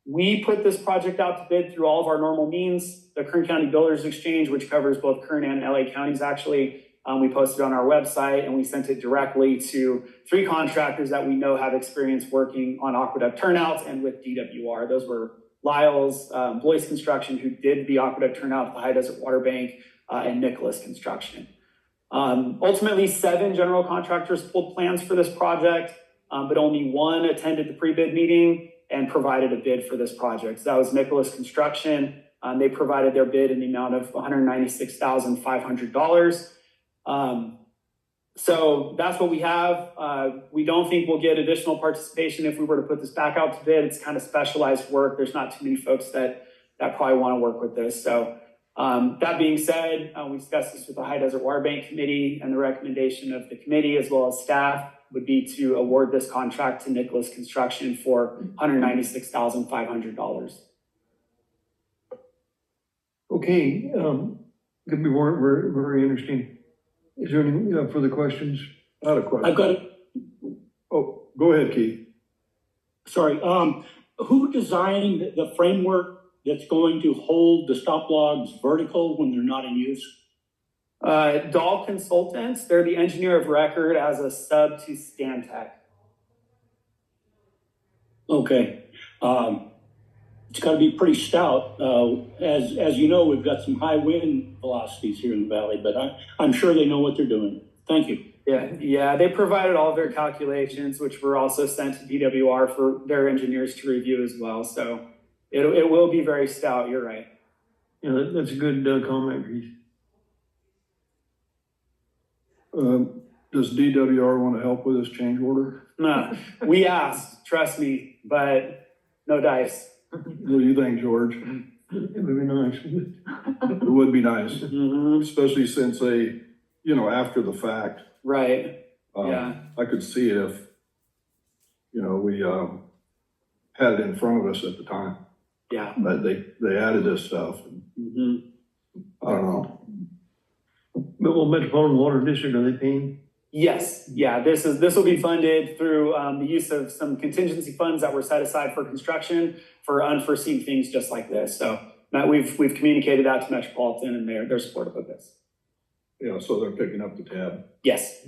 We put this project out to bid through all of our normal means. The Kern County Builders Exchange, which covers both Kern and LA counties actually, we posted on our website, and we sent it directly to 3 contractors that we know have experience working on Aqueduct turnouts and with DWR. Those were Lyles, Blois Construction, who did the Aqueduct turnout at the High Desert Water Bank, and Nicholas Construction. Ultimately, 7 general contractors pulled plans for this project, but only 1 attended the pre-bid meeting and provided a bid for this project. So that was Nicholas Construction. They provided their bid in the amount of $196,500. So that's what we have. We don't think we'll get additional participation if we were to put this back out to bid. It's kind of specialized work. There's not too many folks that probably want to work with this. So that being said, we discussed this with the High Desert Water Bank Committee, and the recommendation of the committee as well as staff would be to award this contract to Nicholas Construction for $196,500. Okay, could be very, very interesting. Is there any further questions? I had a question. I've got, Oh, go ahead, Keith. sorry, who designed the framework that's going to hold the stop logs vertical when they're not in use? Dahl Consultants, they're the engineer of record as a sub to Stantec. Okay. It's got to be pretty stout. As you know, we've got some high wind velocities here in the valley, but I'm sure they know what they're doing. Thank you. Yeah, they provided all of their calculations, which were also sent to DWR for their engineers to review as well. So it will be very stout. You're right. Yeah, that's a good comment, Keith. Does DWR want to help with this change order? No, we asked, trust me, but no dice. What do you think, George? It would be nice. It would be nice, especially since they, after the fact. Right. I could see it if, we had it in front of us at the time. Yeah. But they added this stuff. And, I don't know. But will Metropolitan Water District, are they paying? Yes. Yeah. This will be funded through the use of some contingency funds that were set aside for construction for unforeseen things just like this. So Matt, we've communicated that to Metropolitan, and they're supportive of this. Yeah. So they're picking up the tab. Yes.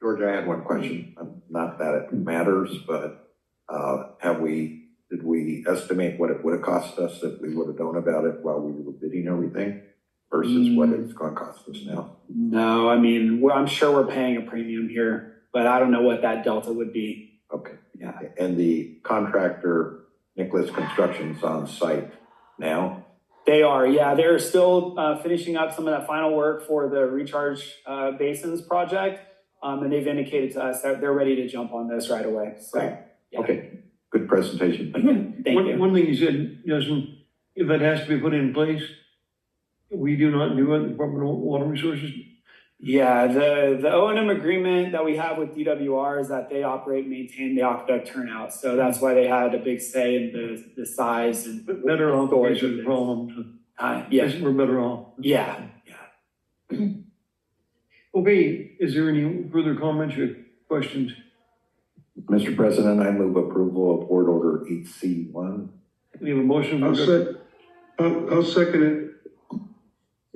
George, I had one question. Not that it matters, but did we estimate what it would have cost us if we would have known about it while we were bidding everything versus what it's going to cost us now? No, I mean, I'm sure we're paying a premium here, but I don't know what that delta would be. Okay. Yeah. And the contractor, Nicholas Construction's on site now? They are, yeah. They're still finishing up some of that final work for the recharge basins project. And they've indicated to us that they're ready to jump on this right away. So, yeah. Okay. Good presentation. Thank you. Thank you. One thing you said, Justin, if it has to be put in place, we do not do it, Department of Water Resources. Yeah, the O&M agreement that we have with DWR is that they operate and maintain the aqueduct turnout. So that's why they had a big say in the size and better off in case there's a problem. Yeah, we're better off. Yeah. Okay, is there any further comments or questions? Mr. President, I move approval of Board Order 8C1. We have a motion. I'll second it.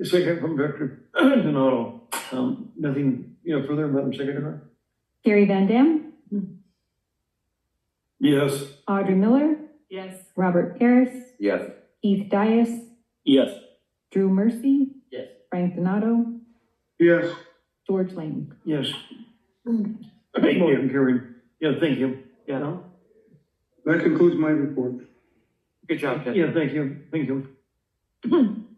A second from Director Donato. Nothing, further, Madam Secretary? Gary Van Dam, Yes. Audrey Miller, Yes. Robert Harris, Yes. Keith Dias, Yes. Drew Mercy, Yes. Frank Donato, Yes. George Lane. Yes. Thank Motion you. carried. Yeah, thank you. Yeah. That concludes my report. Good job, Ted. Yeah, thank you. Thank you.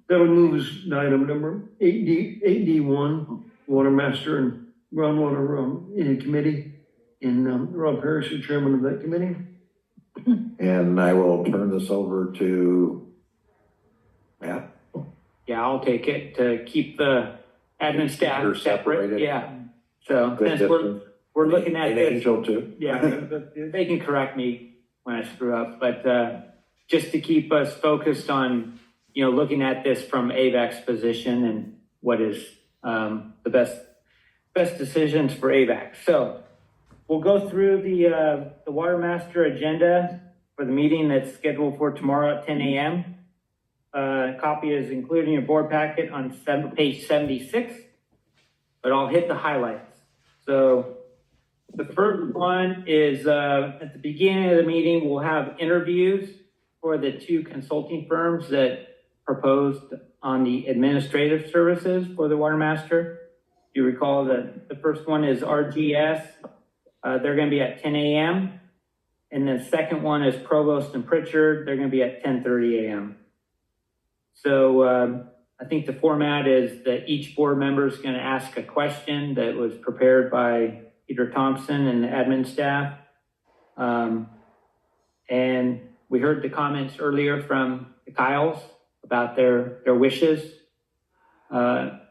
That'll move us to item number 8D1, Watermaster and Groundwater Committee. And Rob Harris is chairman of that committee. And I will turn this over to Matt. Yeah, I'll take it to keep the admin staff They're separate, separated. yeah. So Good since distance. we're looking at An this, Angel too. yeah, they can correct me when I screw up, but just to keep us focused on, looking at this from AVEK's position and what is the best decisions for AVEK. So we'll go through the Watermaster agenda for the meeting that's scheduled for tomorrow at 10 a.m. Copy is included in your board packet on page 76, but I'll hit the highlights. So the first one is at the beginning of the meeting, we'll have interviews for the 2 consulting firms that proposed on the administrative services for the Watermaster. You recall that the first one is RGS. They're going to be at 10 a.m. And the second one is Provost and Pritchard. They're going to be at 10:30 a.m. So I think the format is that each board member is going to ask a question that was prepared by Peter Thompson and the admin staff. And we heard the comments earlier from the Kyles about their wishes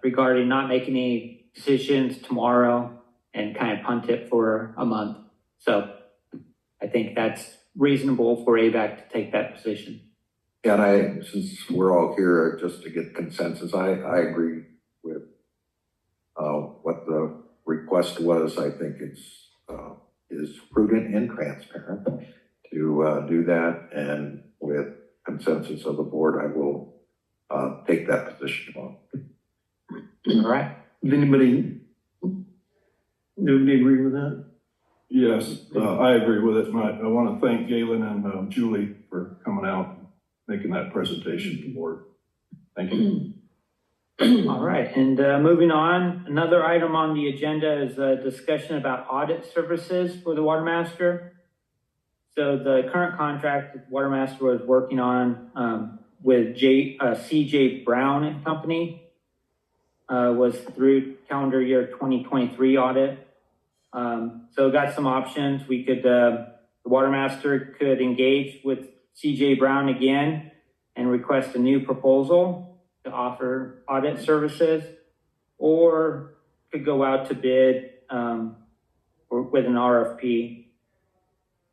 regarding not making any decisions tomorrow and kind of punt it for a month. So I think that's reasonable for AVEK to take that position. And since we're all here, just to get consensus, I agree with what the request was. I think is prudent and transparent to do that. And with consensus of the board, I will take that position on. All right. Does anybody agree with that? Yes, I agree with it. I want to thank Galen and Julie for coming out, making that presentation to the board. Thank you. All right, and moving on, another item on the agenda is a discussion about audit services for the Watermaster. So the current contract that Watermaster was working on with CJ Brown and Company was through calendar year 2023 audit. So got some options. We could, the Watermaster could engage with CJ Brown again and request a new proposal to offer audit services, or could go out to bid with an RFP.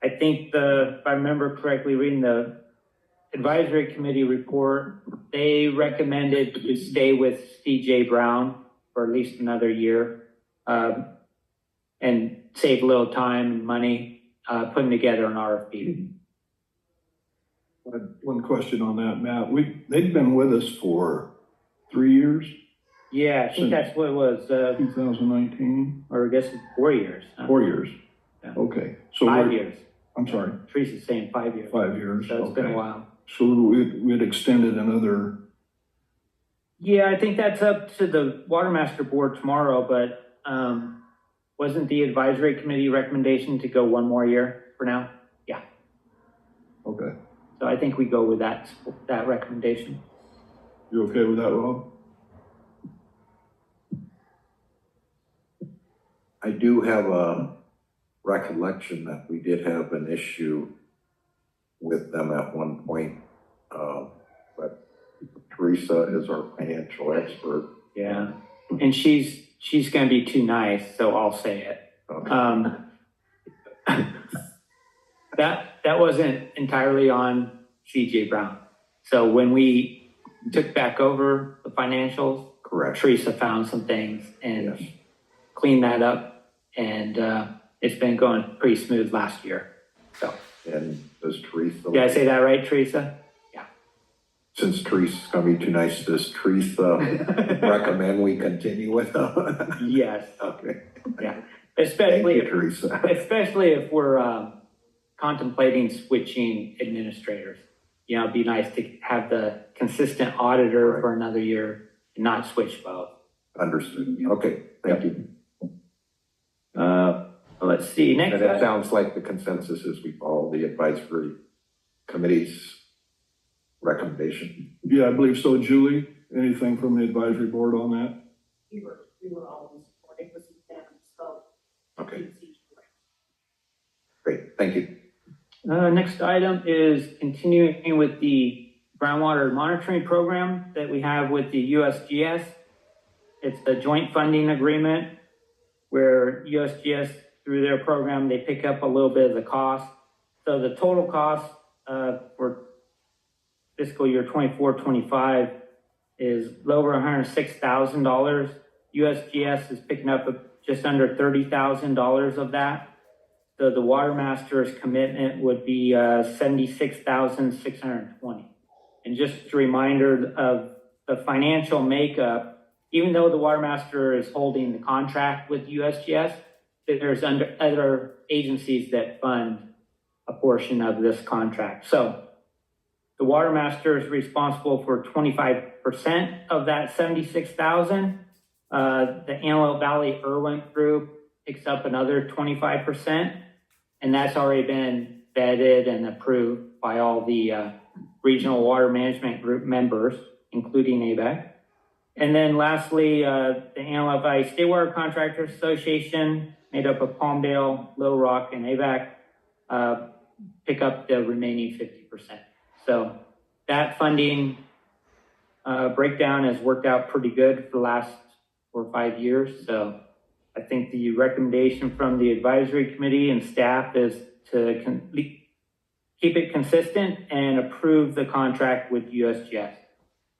I think if I remember correctly, reading the advisory committee report, they recommended to stay with CJ Brown for at least another year and save a little time and money putting together an RFP. One question on that, Matt. They've been with us for 3 years. Yeah, I think that's what it was. 2019. Or I guess 4 years. 4 years. Yeah. Okay. So 5 years. I'm sorry. Teresa's saying 5 years. 5 years. So it's been a while. So we'd extended another. Yeah, I think that's up to the Watermaster board tomorrow, but wasn't the advisory committee recommendation to go 1 more year for now? Yeah. Okay. So I think we go with that recommendation. You okay with that, Rob? I do have a recollection that we did have an issue with them at one point, but Teresa is our financial expert. Yeah, and she's going to be too nice, so I'll say it. Okay. That wasn't entirely on CJ Brown. So when we took back over the financials, Correct. Teresa found some things and Yes. cleaned that up, and it's been going pretty smooth last year. So And does Teresa? did I say that right, Teresa? Yeah. Since Teresa's gonna be too nice, does Teresa recommend we continue with them? Yes. Okay. Yeah. Thank Especially you, Teresa. especially if we're contemplating switching administrators. You know, it'd be nice to have the consistent auditor Right. for another year and not switch both. Understood. Okay, thank you. Let's see, next. And it sounds like the consensus is we follow the advisory committee's recommendation. Yeah, I believe so. Julie, anything from the advisory board on that? We were all supporting with them, so. Okay. Great, thank you. Next item is continuing with the groundwater monitoring program that we have with the USGS. It's a joint funding agreement where USGS, through their program, they pick up a little bit of the cost. So the total cost for fiscal year 24-25 is over $106,000. USGS is picking up just under $30,000 of that. So the Watermaster's commitment would be $76,620. And just a reminder of the financial makeup, even though the Watermaster is holding the contract with USGS, there's other agencies that fund a portion of this contract. So the Watermaster is responsible for 25% of that 76,000. The Antelope Valley Irwin group picks up another 25%, and that's already been vetted and approved by all the regional water management group members, including AVEK. And then lastly, the Antelope Valley State Water Contractors Association, made up of Palmdale, Little Rock, and AVEK, pick up the remaining 50%. So that funding breakdown has worked out pretty good for the last 4 or 5 years. So I think the recommendation from the advisory committee and staff is to keep it consistent and approve the contract with USGS.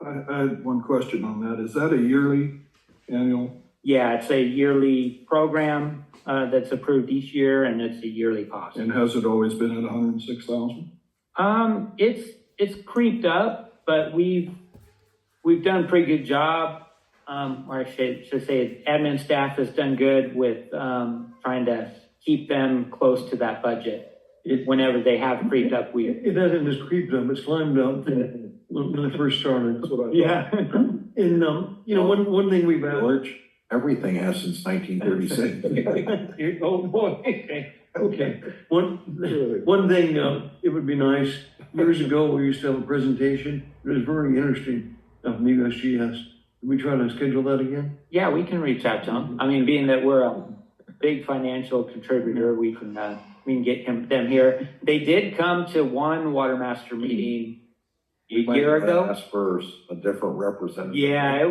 I had one question on that. Is that a yearly annual? Yeah, it's a yearly program that's approved each year, and it's a yearly cost. And has it always been at 106,000? It's creeped up, but we've done a pretty good job. Or I should say, admin staff has done good with trying to keep them close to that budget. Whenever they have creeped up, it hasn't just creeped up; it's climbed up when I first started. That's what I thought. Yeah. And one thing we've had. George, everything has since 1936. Oh boy. Okay. One thing, it would be nice. Years ago, we used to have a presentation. It was very interesting from USGS. Did we try to schedule that again? Yeah, we can reach out to them. I mean, being that we're a big financial contributor, we can get them here. They did come to one Watermaster meeting a year ago. Ask for a different representative. Yeah,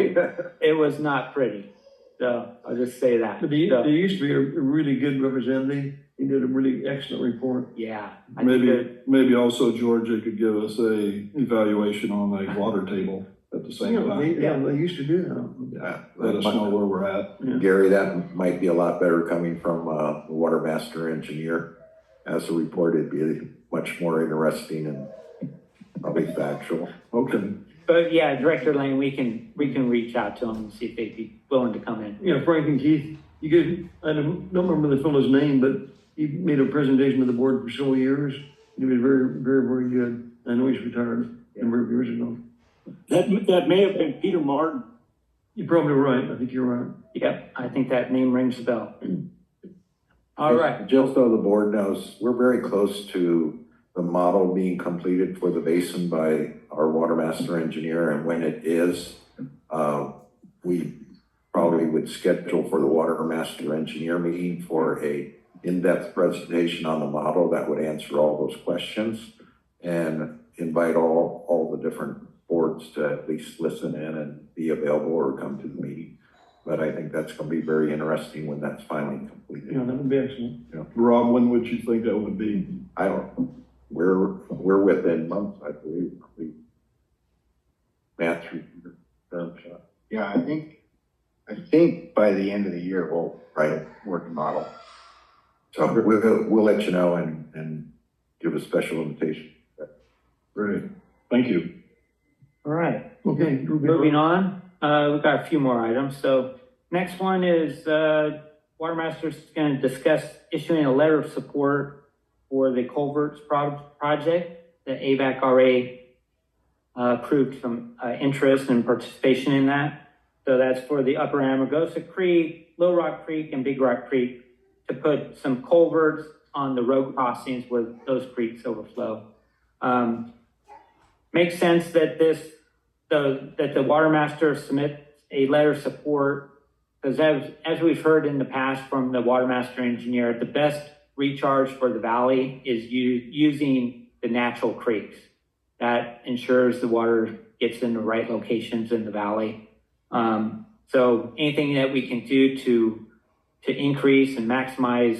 it was not pretty. So I'll just say that. But there used to be a really good representative. He did a really excellent report. Yeah. Maybe also Georgia could give us a evaluation on the water table at the same time. They used to do that. Yeah, let us know where we're at. Yeah. Gary, that might be a lot better coming from the Watermaster engineer. As a report, it'd be much more interesting and probably factual. Okay. But yeah, Director Lane, we can reach out to them and see if they'd be willing to come in. Yeah, Frank and Keith, I don't remember the fellow's name, but he made a presentation to the board for several years. He was very, very, very good. I know he's retired a number of years ago. That may have been Peter Martin. You're probably right. I think you're right. Yep, I think that name rings a bell. All right. Just so the board knows, we're very close to the model being completed for the basin by our Watermaster engineer, and when it is, we probably would schedule for the Watermaster engineer meeting for a in-depth presentation on the model that would answer all those questions, and invite all the different boards to at least listen in and be available or come to the meeting. But I think that's going to be very interesting when that's finally completed. Yeah, that would be excellent. Yeah. Rob, when would you think that would be? I don't know. We're within months, I believe. Matt, through your term shot. Yeah, I think by the end of the year we'll write a working model. So we'll let you know and give a special invitation. Great. Thank you. All right. Okay. Moving on. We've got a few more items. So next one is Watermaster's going to discuss issuing a letter of support for the culverts project. The AVEK already approved some interest and participation in that. So that's for the Upper Amargosa Creek, Little Rock Creek, and Big Rock Creek to put some culverts on the road crossings where those creeks overflow. Makes sense that that the Watermaster submit a letter of support, because as we've heard in the past from the Watermaster engineer, the best recharge for the valley is using the natural creeks. That ensures the water gets in the right locations in the valley. So anything that we can do to increase and maximize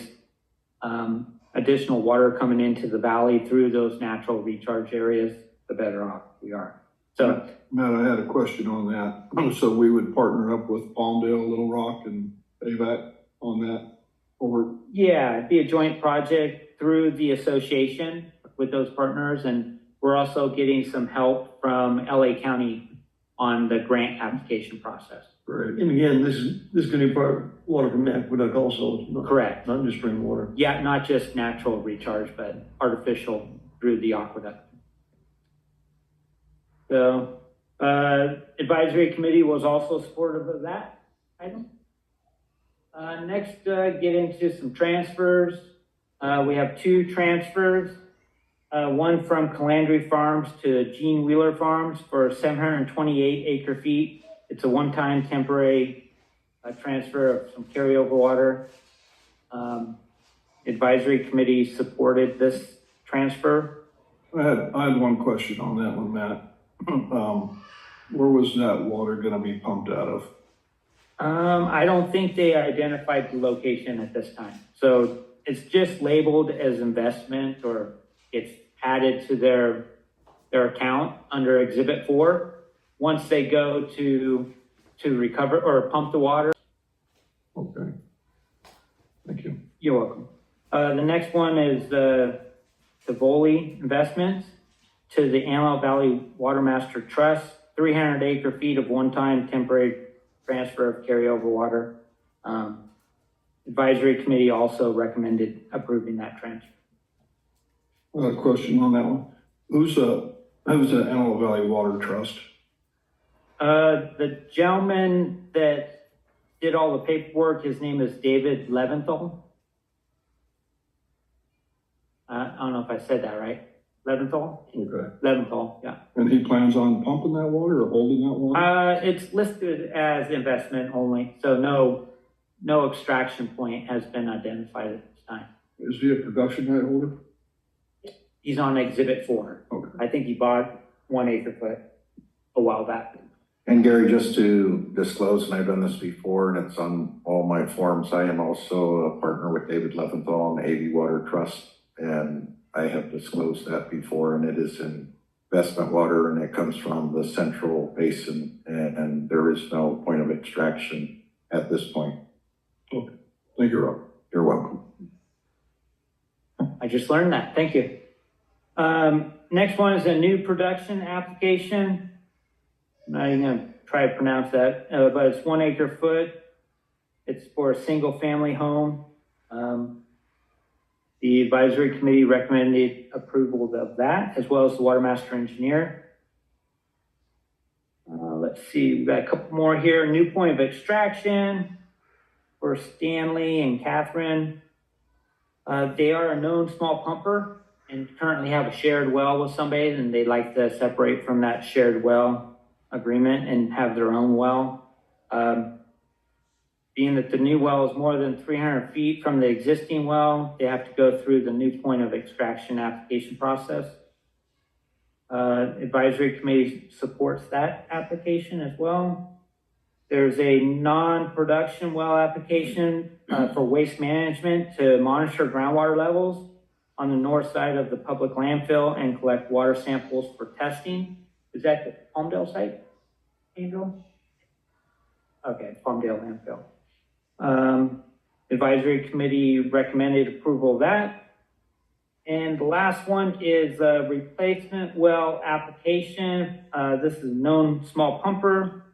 additional water coming into the valley through those natural recharge areas, the better off we are. So, Matt, I had a question on that. So we would partner up with Palmdale, Little Rock, and AVEK on that over? yeah, it'd be a joint project through the association with those partners, and we're also getting some help from LA County on the grant application process. Right, and again, this is gonna be water from Aqueduct also. Correct. Not just rainwater. Yeah, not just natural recharge, but artificial through the aqueduct. So, advisory committee was also supportive of that item. Next, get into some transfers. We have 2 transfers. One from Calandry Farms to Gene Wheeler Farms for 728 acre feet. It's a one-time temporary transfer of some carryover water. Advisory committee supported this transfer. I had one question on that one, Matt. Where was that water gonna be pumped out of? I don't think they identified the location at this time. So it's just labeled as investment, or it's added to their account under Exhibit 4. Once they go to recover or pump the water. Okay. Thank you. You're welcome. The next one is the Voli investments to the Antelope Valley Watermaster Trust, 300 acre feet of one-time temporary transfer of carryover water. Advisory committee also recommended approving that transfer. I have a question on that one. Who's the Antelope Valley Water Trust? The gentleman that did all the paperwork, his name is David Leventhal. I don't know if I said that right. Leventhal? Okay. Leventhal, yeah. And he plans on pumping that water or holding that water? It's listed as investment only, so no extraction point has been identified at this time. Is he a production right holder? He's on Exhibit 4. Okay. I think he bought 1 acre foot a while back. And Gary, just to disclose, and I've done this before, and it's on all my forms, I am also a partner with David Leventhal on the AV Water Trust, and I have disclosed that before, and it is investment water, and it comes from the Central Basin, and there is no point of extraction at this point. Okay. Thank you, Rob. You're welcome. I just learned that. Thank you. Next one is a new production application. I'm not even going to try to pronounce that, but it's 1 acre foot. It's for a single family home. The advisory committee recommended approval of that, as well as the Watermaster engineer. Let's see, we've got a couple more here. New point of extraction for Stanley and Catherine. They are a known small pumper and currently have a shared well with somebody, and they'd like to separate from that shared well agreement and have their own well. Being that the new well is more than 300 feet from the existing well, they have to go through the new point of extraction application process. Advisory committee supports that application as well. There's a non-production well application for waste management to monitor groundwater levels on the north side of the public landfill and collect water samples for testing. Is that the Palmdale site, Angel? Okay, Palmdale landfill. Advisory committee recommended approval of that. And the last one is a replacement well application. This is a known small pumper,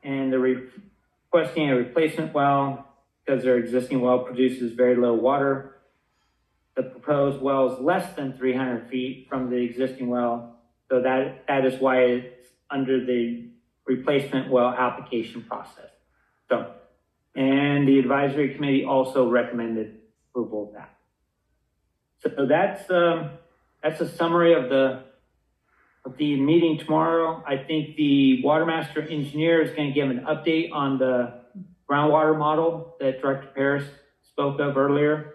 and they're requesting a replacement well because their existing well produces very low water. The proposed well is less than 300 feet from the existing well, so that is why it's under the replacement well application process. So, and the advisory committee also recommended approval of that. So that's a summary of the meeting tomorrow. I think the Watermaster engineer is going to give an update on the groundwater model that Director Paris spoke of earlier.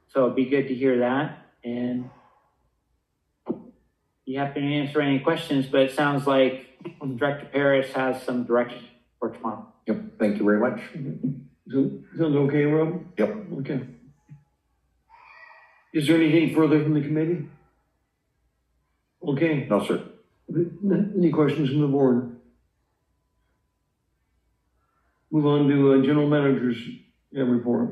So it'd be good to hear that. And you have to answer any questions, but it sounds like Director Paris has some direction for tomorrow. Yep. thank you very much. Sounds okay, Rob? Yep. Okay. Is there anything further from the committee? Okay. No, sir. Any questions from the board? Move on to general manager's report.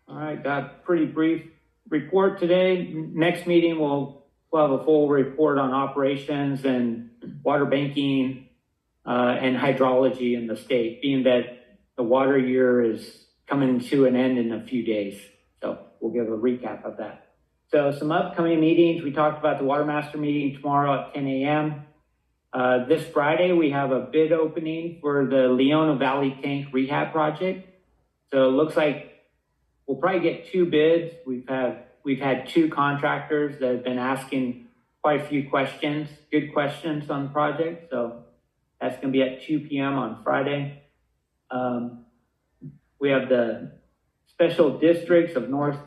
All right, got a pretty brief report today. Next meeting, we'll have a full report on operations and water banking and hydrology in the state, being that the water year is coming to an end in a few days. So we'll give a recap of that. So some upcoming meetings, we talked about the Watermaster meeting tomorrow at 10 a.m. This Friday, we have a bid opening for the Leona Valley Tank Rehab Project. So it looks like we'll probably get 2 bids. We've had 2 contractors that have been asking quite a few questions, good questions on the project. So that's going to be at 2 p.m. on Friday. We have the special districts of North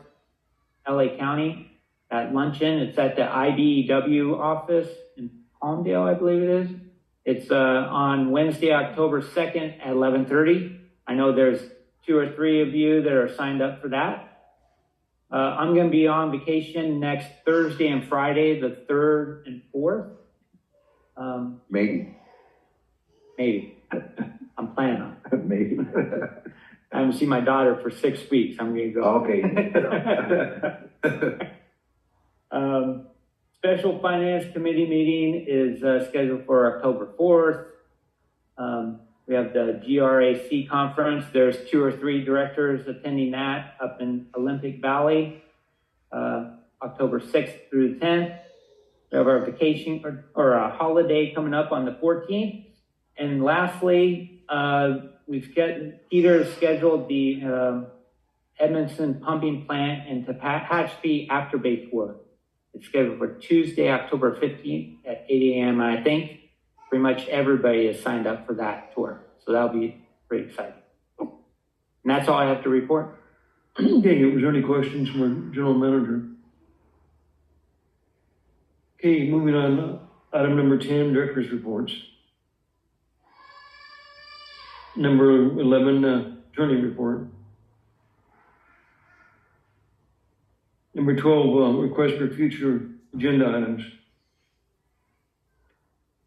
LA County at luncheon. It's at the IBEW office in Palmdale, I believe it is. It's on Wednesday, October 2nd at 11:30. I know there's 2 or 3 of you that are signed up for that. I'm going to be on vacation next Thursday and Friday, the 3rd and 4th. Maybe. I'm planning on it. Maybe. I haven't seen my daughter for 6 weeks. I'm going to go. Okay. Special Finance Committee meeting is scheduled for October 4th. We have the GRAC conference. There's 2 or 3 directors attending that up in Olympic Valley, October 6th through the 10th. We have our vacation or a holiday coming up on the 14th. And lastly, Peter scheduled the Edmondson pumping plant and Tehachapi After Bay tour. It's scheduled for Tuesday, October 15th at 8 a.m. And I think pretty much everybody is signed up for that tour. So that'll be pretty exciting. And that's all I have to report. Okay, was there any questions from our general manager? Okay, moving on, item number 10, director's reports. Number 11, attorney report. Number 12, request for future agenda items.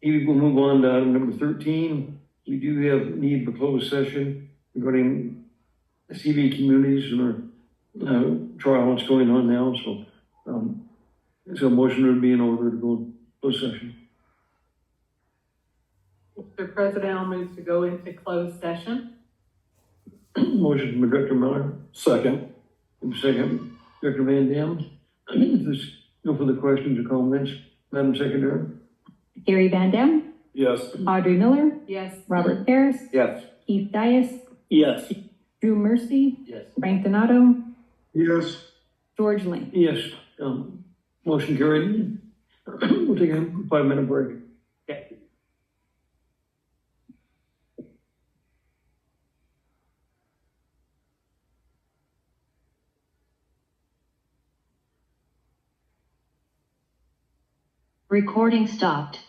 We'll move on to item number 13. We do have need for closed session regarding CV communities and our trial that's going on now. So a motion would be in order to go to closed session. Mr. President, I'll move to go into closed session. Motion from Director Miller. Second. Second, Director Van Dam. If there's no further questions or comments, Madam Secretary. Gary Van Dam, Yes. Audrey Miller, Yes. Robert Harris, Yes. Keith Dias, Yes. Drew Mercy, Yes. Frank Donato, Yes. George Lane. Yes, motion carried. We'll take a 5-minute break. Okay. Recording stopped.